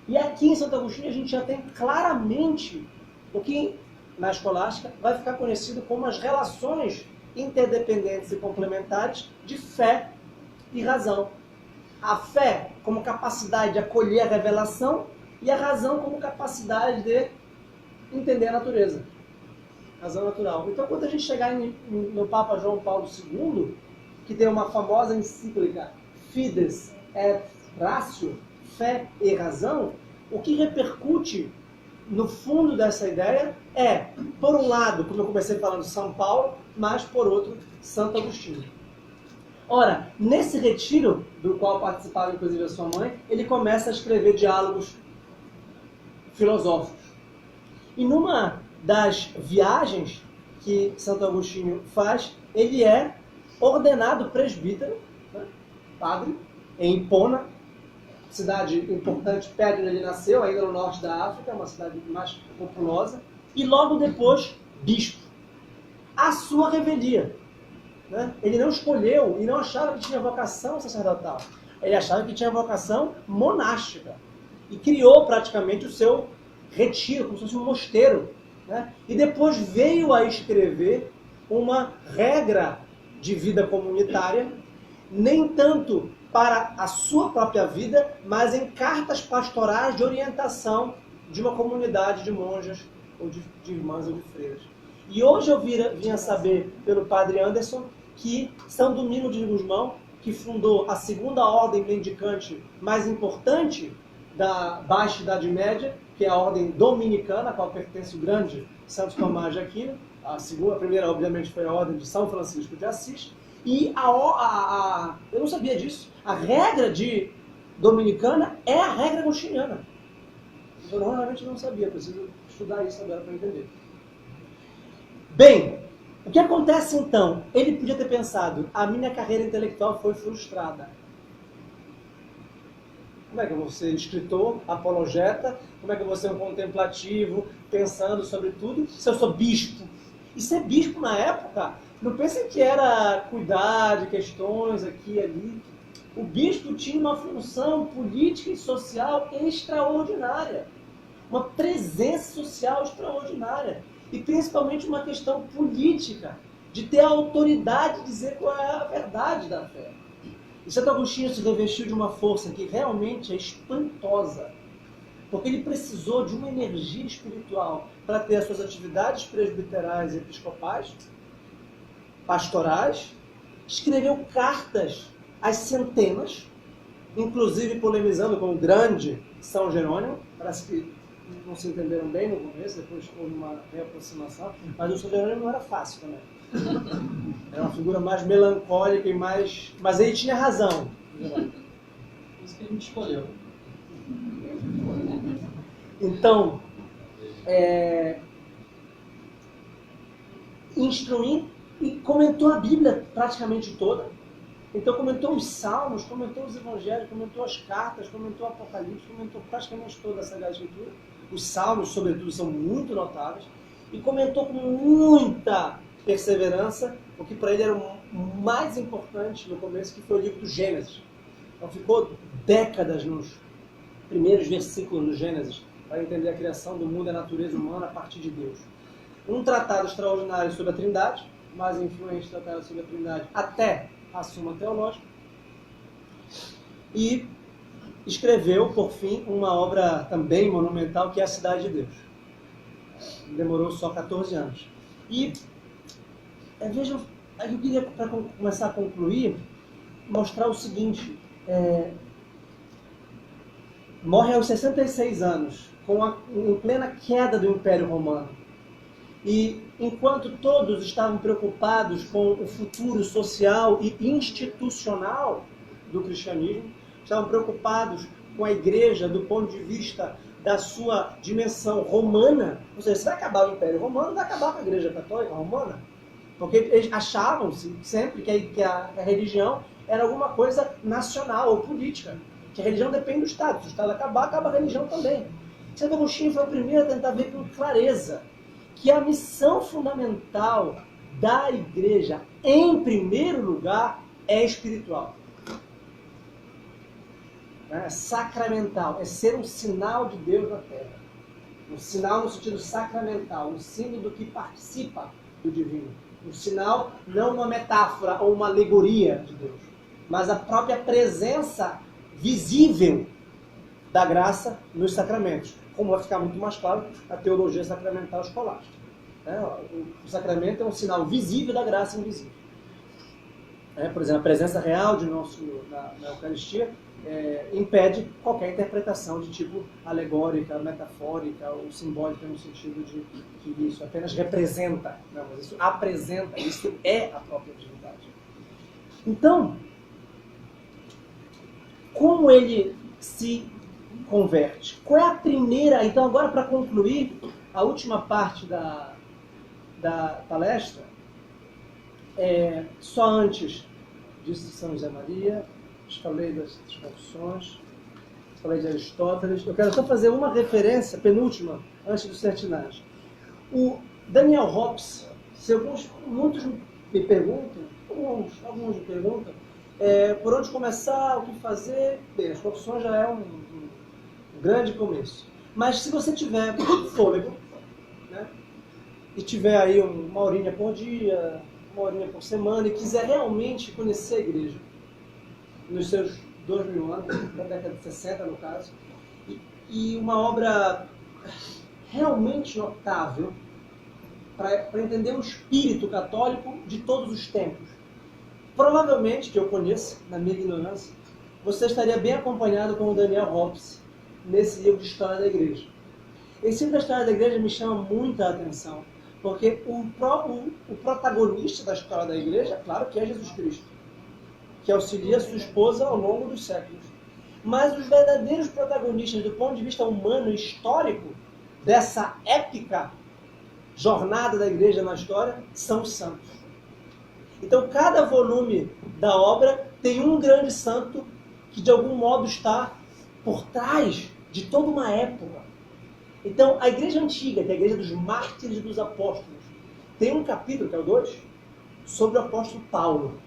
E aqui em Santo Agostinho a gente já tem claramente o que na escolástica vai ficar conhecido como as relações interdependentes e complementares de fé e razão. A fé como capacidade de acolher a revelação e a razão como capacidade de entender a natureza. Razão natural. Então, quando a gente chegar no Papa João Paulo II, que tem uma famosa encíclica Fides et Ratio, fé e razão, o que repercute no fundo dessa ideia é, por um lado, como eu comecei falando, São Paulo, mas por outro, Santo Agostinho. Ora, nesse retiro, do qual participava inclusive a sua mãe, ele começa a escrever diálogos filosóficos. E numa das viagens que Santo Agostinho faz, ele é ordenado presbítero, né, padre, em Hipona, cidade importante perto de onde ele nasceu, ainda no norte da África, uma cidade mais populosa, e logo depois, bispo. A sua revelia. Né? Ele não escolheu e não achava que tinha vocação sacerdotal. Ele achava que tinha vocação monástica. E criou praticamente o seu retiro, como se fosse um mosteiro. Né? E depois veio a escrever uma regra de vida comunitária, nem tanto para a sua própria vida, mas em cartas pastorais de orientação de uma comunidade de monjas, ou de irmãs ou de freiras. E hoje eu vim a saber pelo padre Anderson que São Domingos de Gusmão, que fundou a segunda ordem mendicante mais importante da Baixa Idade Média, que é a ordem dominicana, a qual pertence o grande Santo Tomás de Aquino. A primeira, obviamente, foi a ordem de São Francisco de Assis. E eu não sabia disso. A regra dominicana é a regra agostiniana. Eu realmente não sabia, preciso estudar isso agora para entender. Bem, o que acontece então? Ele podia ter pensado, a minha carreira intelectual foi frustrada. Como é que eu vou ser escritor, apologeta? Como é que eu vou ser um contemplativo, pensando sobre tudo, se eu sou bispo? E ser bispo na época, não pensem que era cuidar de questões aqui e ali. O bispo tinha uma função política e social extraordinária. Uma presença social extraordinária. E principalmente uma questão política, de ter a autoridade de dizer qual é a verdade da fé. E Santo Agostinho se revestiu de uma força que realmente é espantosa, porque ele precisou de uma energia espiritual para ter as suas atividades presbiterais e episcopais, pastorais, escreveu cartas às centenas, inclusive polemizando com o grande São Jerônimo. Parece que não se entenderam bem no começo, depois houve uma reaproximação, mas o São Jerônimo não era fácil também. Era uma figura mais melancólica e mais... Mas ele tinha razão. Isso que a gente escolheu. Então, instruindo e comentou a Bíblia praticamente toda. Então comentou os Salmos, comentou os Evangelhos, comentou as cartas, comentou o Apocalipse, comentou praticamente toda a Sagrada Escritura. Os Salmos, sobretudo, são muito notáveis. E comentou com muita perseverança o que para ele era o mais importante no começo, que foi o livro do Gênesis. Então ficou décadas nos primeiros versículos do Gênesis para entender a criação do mundo e a natureza humana a partir de Deus. Um tratado extraordinário sobre a Trindade, mais influente tratado sobre a Trindade até a Suma Teológica, e escreveu, por fim, uma obra também monumental, que é A Cidade de Deus. Demorou só 14 anos. E vejam Aí eu queria, para começar a concluir, mostrar o seguinte. Morre aos 66 anos, em plena queda do Império Romano. E enquanto todos estavam preocupados com o futuro social e institucional do cristianismo, estavam preocupados com a igreja do ponto de vista da sua dimensão romana, ou seja, se vai acabar o Império Romano, vai acabar com a igreja católica romana. Porque eles achavam-se sempre que a religião era alguma coisa nacional ou política. Que a religião depende do Estado. Se o Estado acabar, acaba a religião também. Santo Agostinho foi o primeiro a tentar ver com clareza que a missão fundamental da igreja, em primeiro lugar, é espiritual. É sacramental. É ser um sinal de Deus na Terra. Um sinal no sentido sacramental. Um símbolo do que participa do divino. Um sinal, não uma metáfora ou uma alegoria de Deus, mas a própria presença visível da graça nos sacramentos, como vai ficar muito mais claro na teologia sacramental escolástica. O sacramento é um sinal visível da graça invisível. Por exemplo, a presença real de nosso na Eucaristia impede qualquer interpretação de tipo alegórica, metafórica ou simbólica no sentido de que isso apenas representa. Não, mas isso apresenta, isso é a própria divindade. Então, como ele se converte? Qual é a primeira... Então, agora para concluir a última parte da palestra, só antes disse São José Maria, falei das confissões, falei de Aristóteles. Eu quero só fazer uma referência, penúltima, antes do Sertinage. O Daniel Hobbes, muitos me perguntam, alguns me perguntam, por onde começar, o que fazer. Bem, as confissões já é um grande começo. Mas se você tiver fôlego, né, e tiver aí uma horinha por dia, uma horinha por semana, e quiser realmente conhecer a igreja, nos seus 2000 anos, na década de 60 no caso, e uma obra realmente notável para entender o espírito católico de todos os tempos. Provavelmente, que eu conheço, na minha ignorância, você estaria bem acompanhado com o Daniel Hobbes nesse livro de História da Igreja. Esse livro da História da Igreja me chama muita atenção, porque o protagonista da história da Igreja, claro que é Jesus Cristo, que auxilia sua esposa ao longo dos séculos. Mas os verdadeiros protagonistas do ponto de vista humano e histórico dessa épica jornada da igreja na história são os santos. Então, cada volume da obra tem um grande santo que, de algum modo, está por trás de toda uma época. Então, a igreja antiga, que é a igreja dos mártires e dos apóstolos, tem um capítulo, que é o 2, sobre o apóstolo Paulo.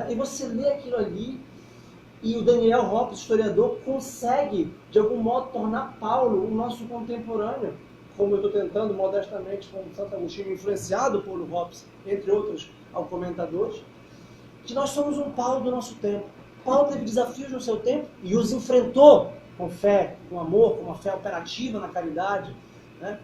E você lê aquilo ali, e o Daniel Hobbes, historiador, consegue, de algum modo, tornar Paulo o nosso contemporâneo, como eu estou tentando modestamente com Santo Agostinho, influenciado por Hobbes, entre outros comentadores, que nós somos um Paulo do nosso tempo. Paulo teve desafios no seu tempo e os enfrentou com fé, com amor, com uma fé operativa na caridade. Né?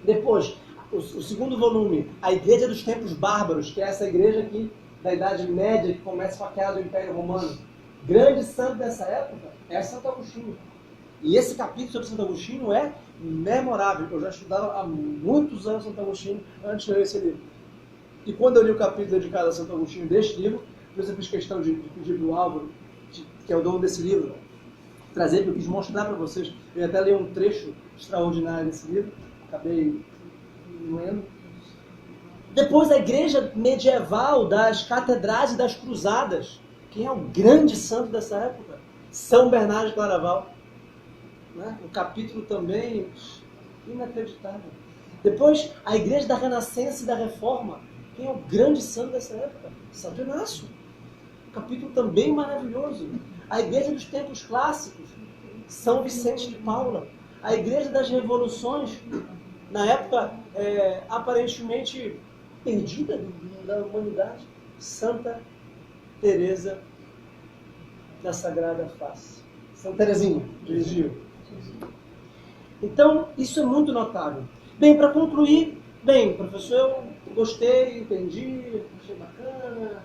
Depois, o segundo volume, a Igreja dos Tempos Bárbaros, que é essa igreja aqui da Idade Média, que começa com a queda do Império Romano. Grande santo dessa época é Santo Agostinho. E esse capítulo sobre Santo Agostinho é memorável. Eu já estudava há muitos anos Santo Agostinho antes de ler esse livro. E quando eu li o capítulo dedicado a Santo Agostinho deste livro, eu fiz questão de pedir para o Álvaro, que é o dono desse livro, trazer, porque eu quis mostrar para vocês. Eu até li um trecho extraordinário desse livro, acabei lendo. Depois a igreja medieval das catedrais e das cruzadas. Quem é o grande santo dessa época? São Bernardo de Claraval. Né? Um capítulo também inacreditável. Depois, a igreja da Renascença e da Reforma. Quem é o grande santo dessa época? Santo Inácio. Um capítulo também maravilhoso. A igreja dos tempos clássicos. São Vicente de Paula. A igreja das revoluções, na época aparentemente perdida da humanidade, Santa Teresa da Sagrada Face. Santa Teresinha, de Lisieux. Então, isso é muito notável. Bem, para concluir, professor, eu Gostei, entendi, achei bacana,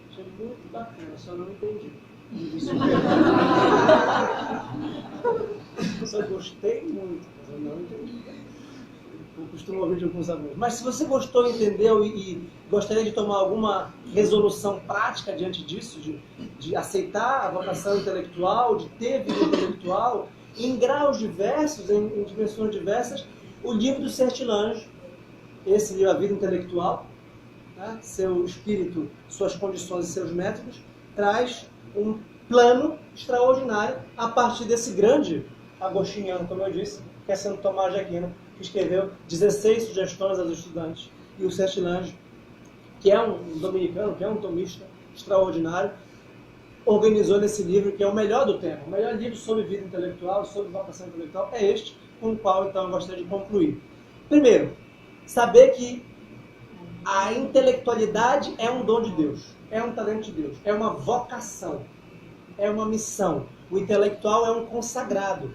achei muito bacana, só não entendi. Só gostei muito, mas eu não entendi. Eu costumo ouvir de alguns alunos. Mas se você gostou, entendeu e gostaria de tomar alguma resolução prática diante disso, de aceitar a vocação intelectual, de ter vida intelectual, em graus diversos, em dimensões diversas, o livro do Sertilange, esse livro, A Vida Intelectual, né, seu espírito, suas condições e seus métodos, traz um plano extraordinário a partir desse grande agostiniano, como eu disse, que é Santo Tomás de Aquino, que escreveu 16 sugestões aos estudantes. E o Sertilange, que é um dominicano, que é um tomista extraordinário, organizou nesse livro, que é o melhor do tema. O melhor livro sobre vida intelectual, sobre vocação intelectual, é este, com o qual, então, eu gostaria de concluir. Primeiro, saber que a intelectualidade é um dom de Deus, é um talento de Deus, é uma vocação, é uma missão. O intelectual é um consagrado.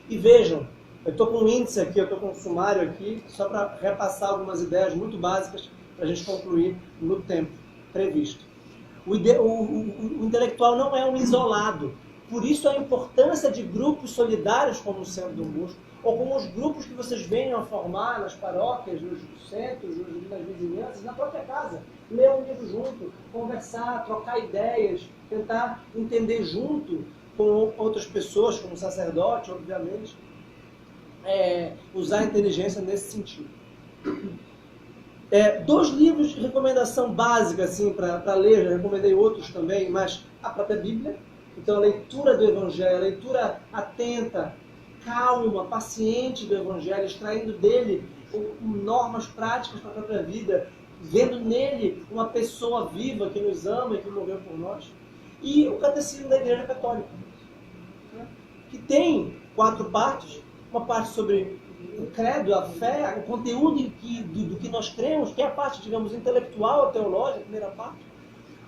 E vejam, eu estou com um índice aqui, eu estou com um sumário aqui, só para repassar algumas ideias muito básicas para a gente concluir no tempo previsto. O intelectual não é um isolado. Por isso a importância de grupos solidários como o Centro Dom Bosco, ou como os grupos que vocês venham a formar nas paróquias, nos centros, nas vizinhanças, na própria casa. Ler um livro junto, conversar, trocar ideias, tentar entender junto com outras pessoas, como sacerdote, obviamente. Usar a inteligência nesse sentido. 2 livros de recomendação básica assim, para ler, já recomendei outros também, mas a própria Bíblia. Então, a leitura do Evangelho, a leitura atenta, calma, paciente do Evangelho, extraindo dele normas práticas para a própria vida, vendo nele uma pessoa viva que nos ama e que morreu por nós. E o Catecismo da Igreja Católica, né, que tem 4 partes, uma parte sobre o credo, a fé, o conteúdo do que nós cremos, que é a parte, digamos, intelectual, teológica, a primeira parte,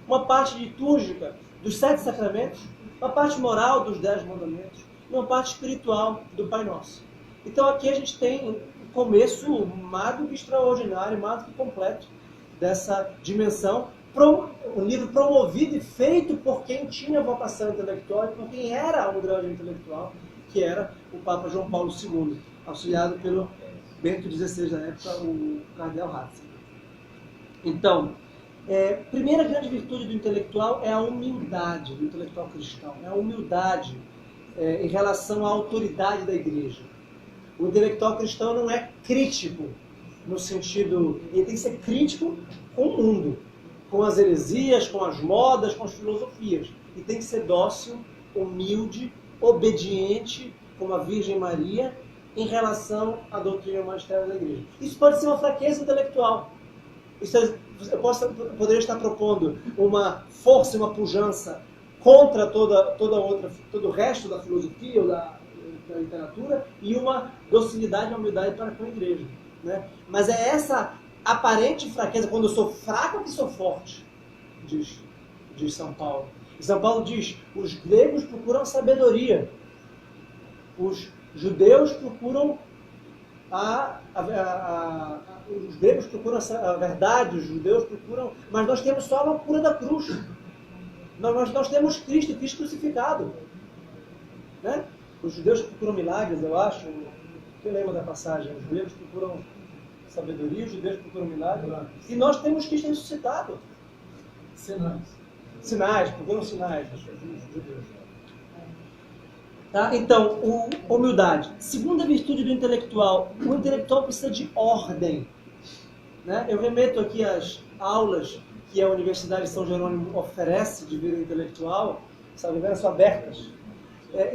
uma parte litúrgica dos 7 sacramentos, uma parte moral dos 10 mandamentos, e uma parte espiritual do Pai Nosso. Então aqui a gente tem um começo mais do que extraordinário, mais do que completo dessa dimensão, um livro promovido e feito por quem tinha vocação intelectual e por quem era um grande intelectual, que era o Papa João Paulo II, auxiliado pelo Bento XVI da época, o Cardeal Ratzinger. Então, primeira grande virtude do intelectual é a humildade, do intelectual cristão, é a humildade em relação à autoridade da Igreja. O intelectual cristão não é crítico, no sentido, ele tem que ser crítico com o mundo, com as heresias, com as modas, com as filosofias, e tem que ser dócil, humilde, obediente, como a Virgem Maria, em relação à doutrina e ao magistério da Igreja. Isso pode ser uma fraqueza intelectual. Eu poderia estar propondo uma força e uma pujança contra todo o resto da filosofia ou da literatura e uma docilidade e uma humildade para com a Igreja. Né? Mas é essa aparente fraqueza, quando eu sou fraco é que sou forte, diz São Paulo. E São Paulo diz, os gregos procuram sabedoria, os judeus procuram os gregos procuram a verdade, os judeus procuram, mas nós temos só a loucura da cruz. Nós temos Cristo crucificado. Né? Os judeus procuram milagres, eu acho. Quem lembra da passagem? Os gregos procuram sabedoria, os judeus procuram milagres. E nós temos Cristo ressuscitado. Sinais, procuram sinais, os judeus. Tá? Então, humildade. Segunda virtude do intelectual. O intelectual precisa de ordem. Né? Eu remeto aqui às aulas que a Universidade de São Jerônimo oferece de vida intelectual, sabe, são abertas.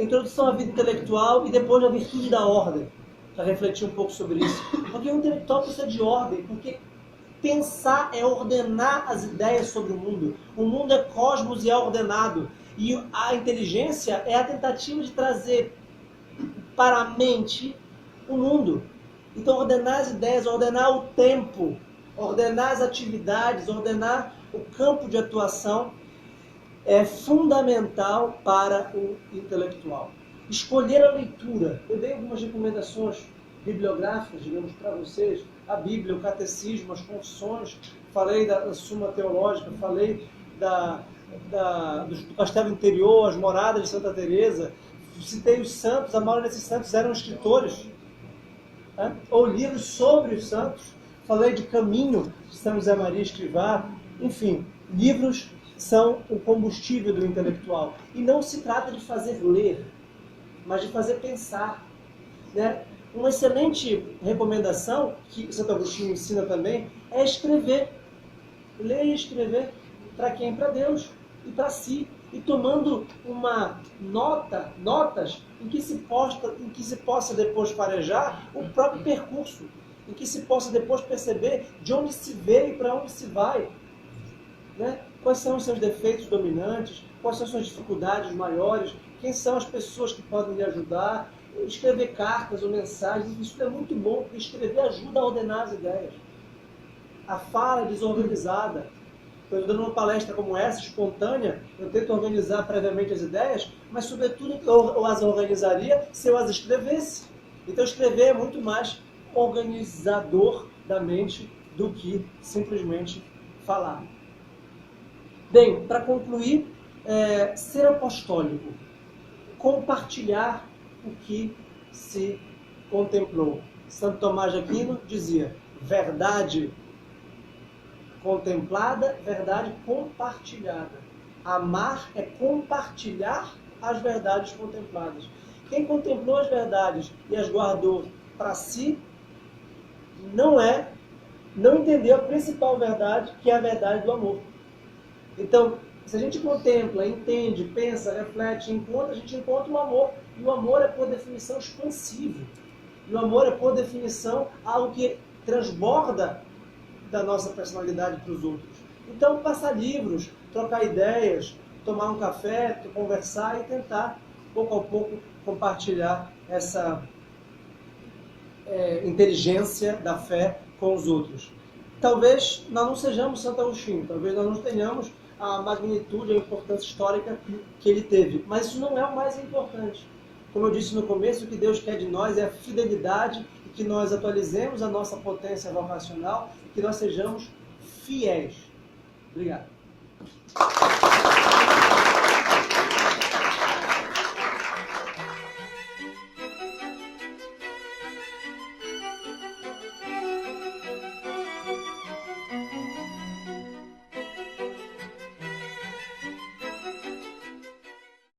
Introdução à vida intelectual e depois a virtude da ordem, para refletir um pouco sobre isso. Porque o intelectual precisa de ordem, porque pensar é ordenar as ideias sobre o mundo. O mundo é cosmos e é ordenado. E a inteligência é a tentativa de trazer para a mente o mundo. Então, ordenar as ideias, ordenar o tempo, ordenar as atividades, ordenar o campo de atuação é fundamental para o intelectual. Escolher a leitura. Eu dei algumas recomendações bibliográficas, digamos, para vocês, a Bíblia, o Catecismo, as confissões, falei da Suma Teológica, falei do Castelo Interior, as moradas de Santa Teresa, citei os santos, a maioria desses santos eram escritores, né? Ou livros sobre os santos, falei de Caminho, de São José Maria Escrivá, enfim, livros são o combustível do intelectual. E não se trata de fazer ler, mas de fazer pensar, né? Uma excelente recomendação, que Santo Agostinho ensina também, é escrever. Ler e escrever. Para quem? Para Deus e para si. E tomando notas em que se possa depois farejar o próprio percurso, em que se possa depois perceber de onde se veio e para onde se vai, né? Quais são os seus defeitos dominantes, quais são as suas dificuldades maiores, quem são as pessoas que podem lhe ajudar, escrever cartas ou mensagens. Isso é muito bom, porque escrever ajuda a ordenar as ideias. A fala é desorganizada. Eu estou dando uma palestra como essa, espontânea, eu tento organizar previamente as ideias, mas sobretudo eu as organizaria se eu as escrevesse. Então escrever é muito mais organizador da mente do que simplesmente falar. Bem, para concluir, ser apostólico, compartilhar o que se contemplou. Santo Tomás de Aquino dizia: verdade contemplada, verdade compartilhada. Amar é compartilhar as verdades contempladas. Quem contemplou as verdades e as guardou para si, não entendeu a principal verdade, que é a verdade do amor. Então, se a gente contempla, entende, pensa, reflete, a gente encontra o amor. E o amor é, por definição, expansivo. E o amor é, por definição, algo que transborda da nossa personalidade para os outros. Então, passar livros, trocar ideias, tomar um café, conversar e tentar, pouco a pouco, compartilhar essa inteligência da fé com os outros. Talvez nós não sejamos Santo Agostinho, talvez nós não tenhamos a magnitude, a importância histórica que ele teve, mas isso não é o mais importante. Como eu disse no começo, o que Deus quer de nós é a fidelidade e que nós atualizemos a nossa potência vocacional e que nós sejamos fiéis. Obrigado.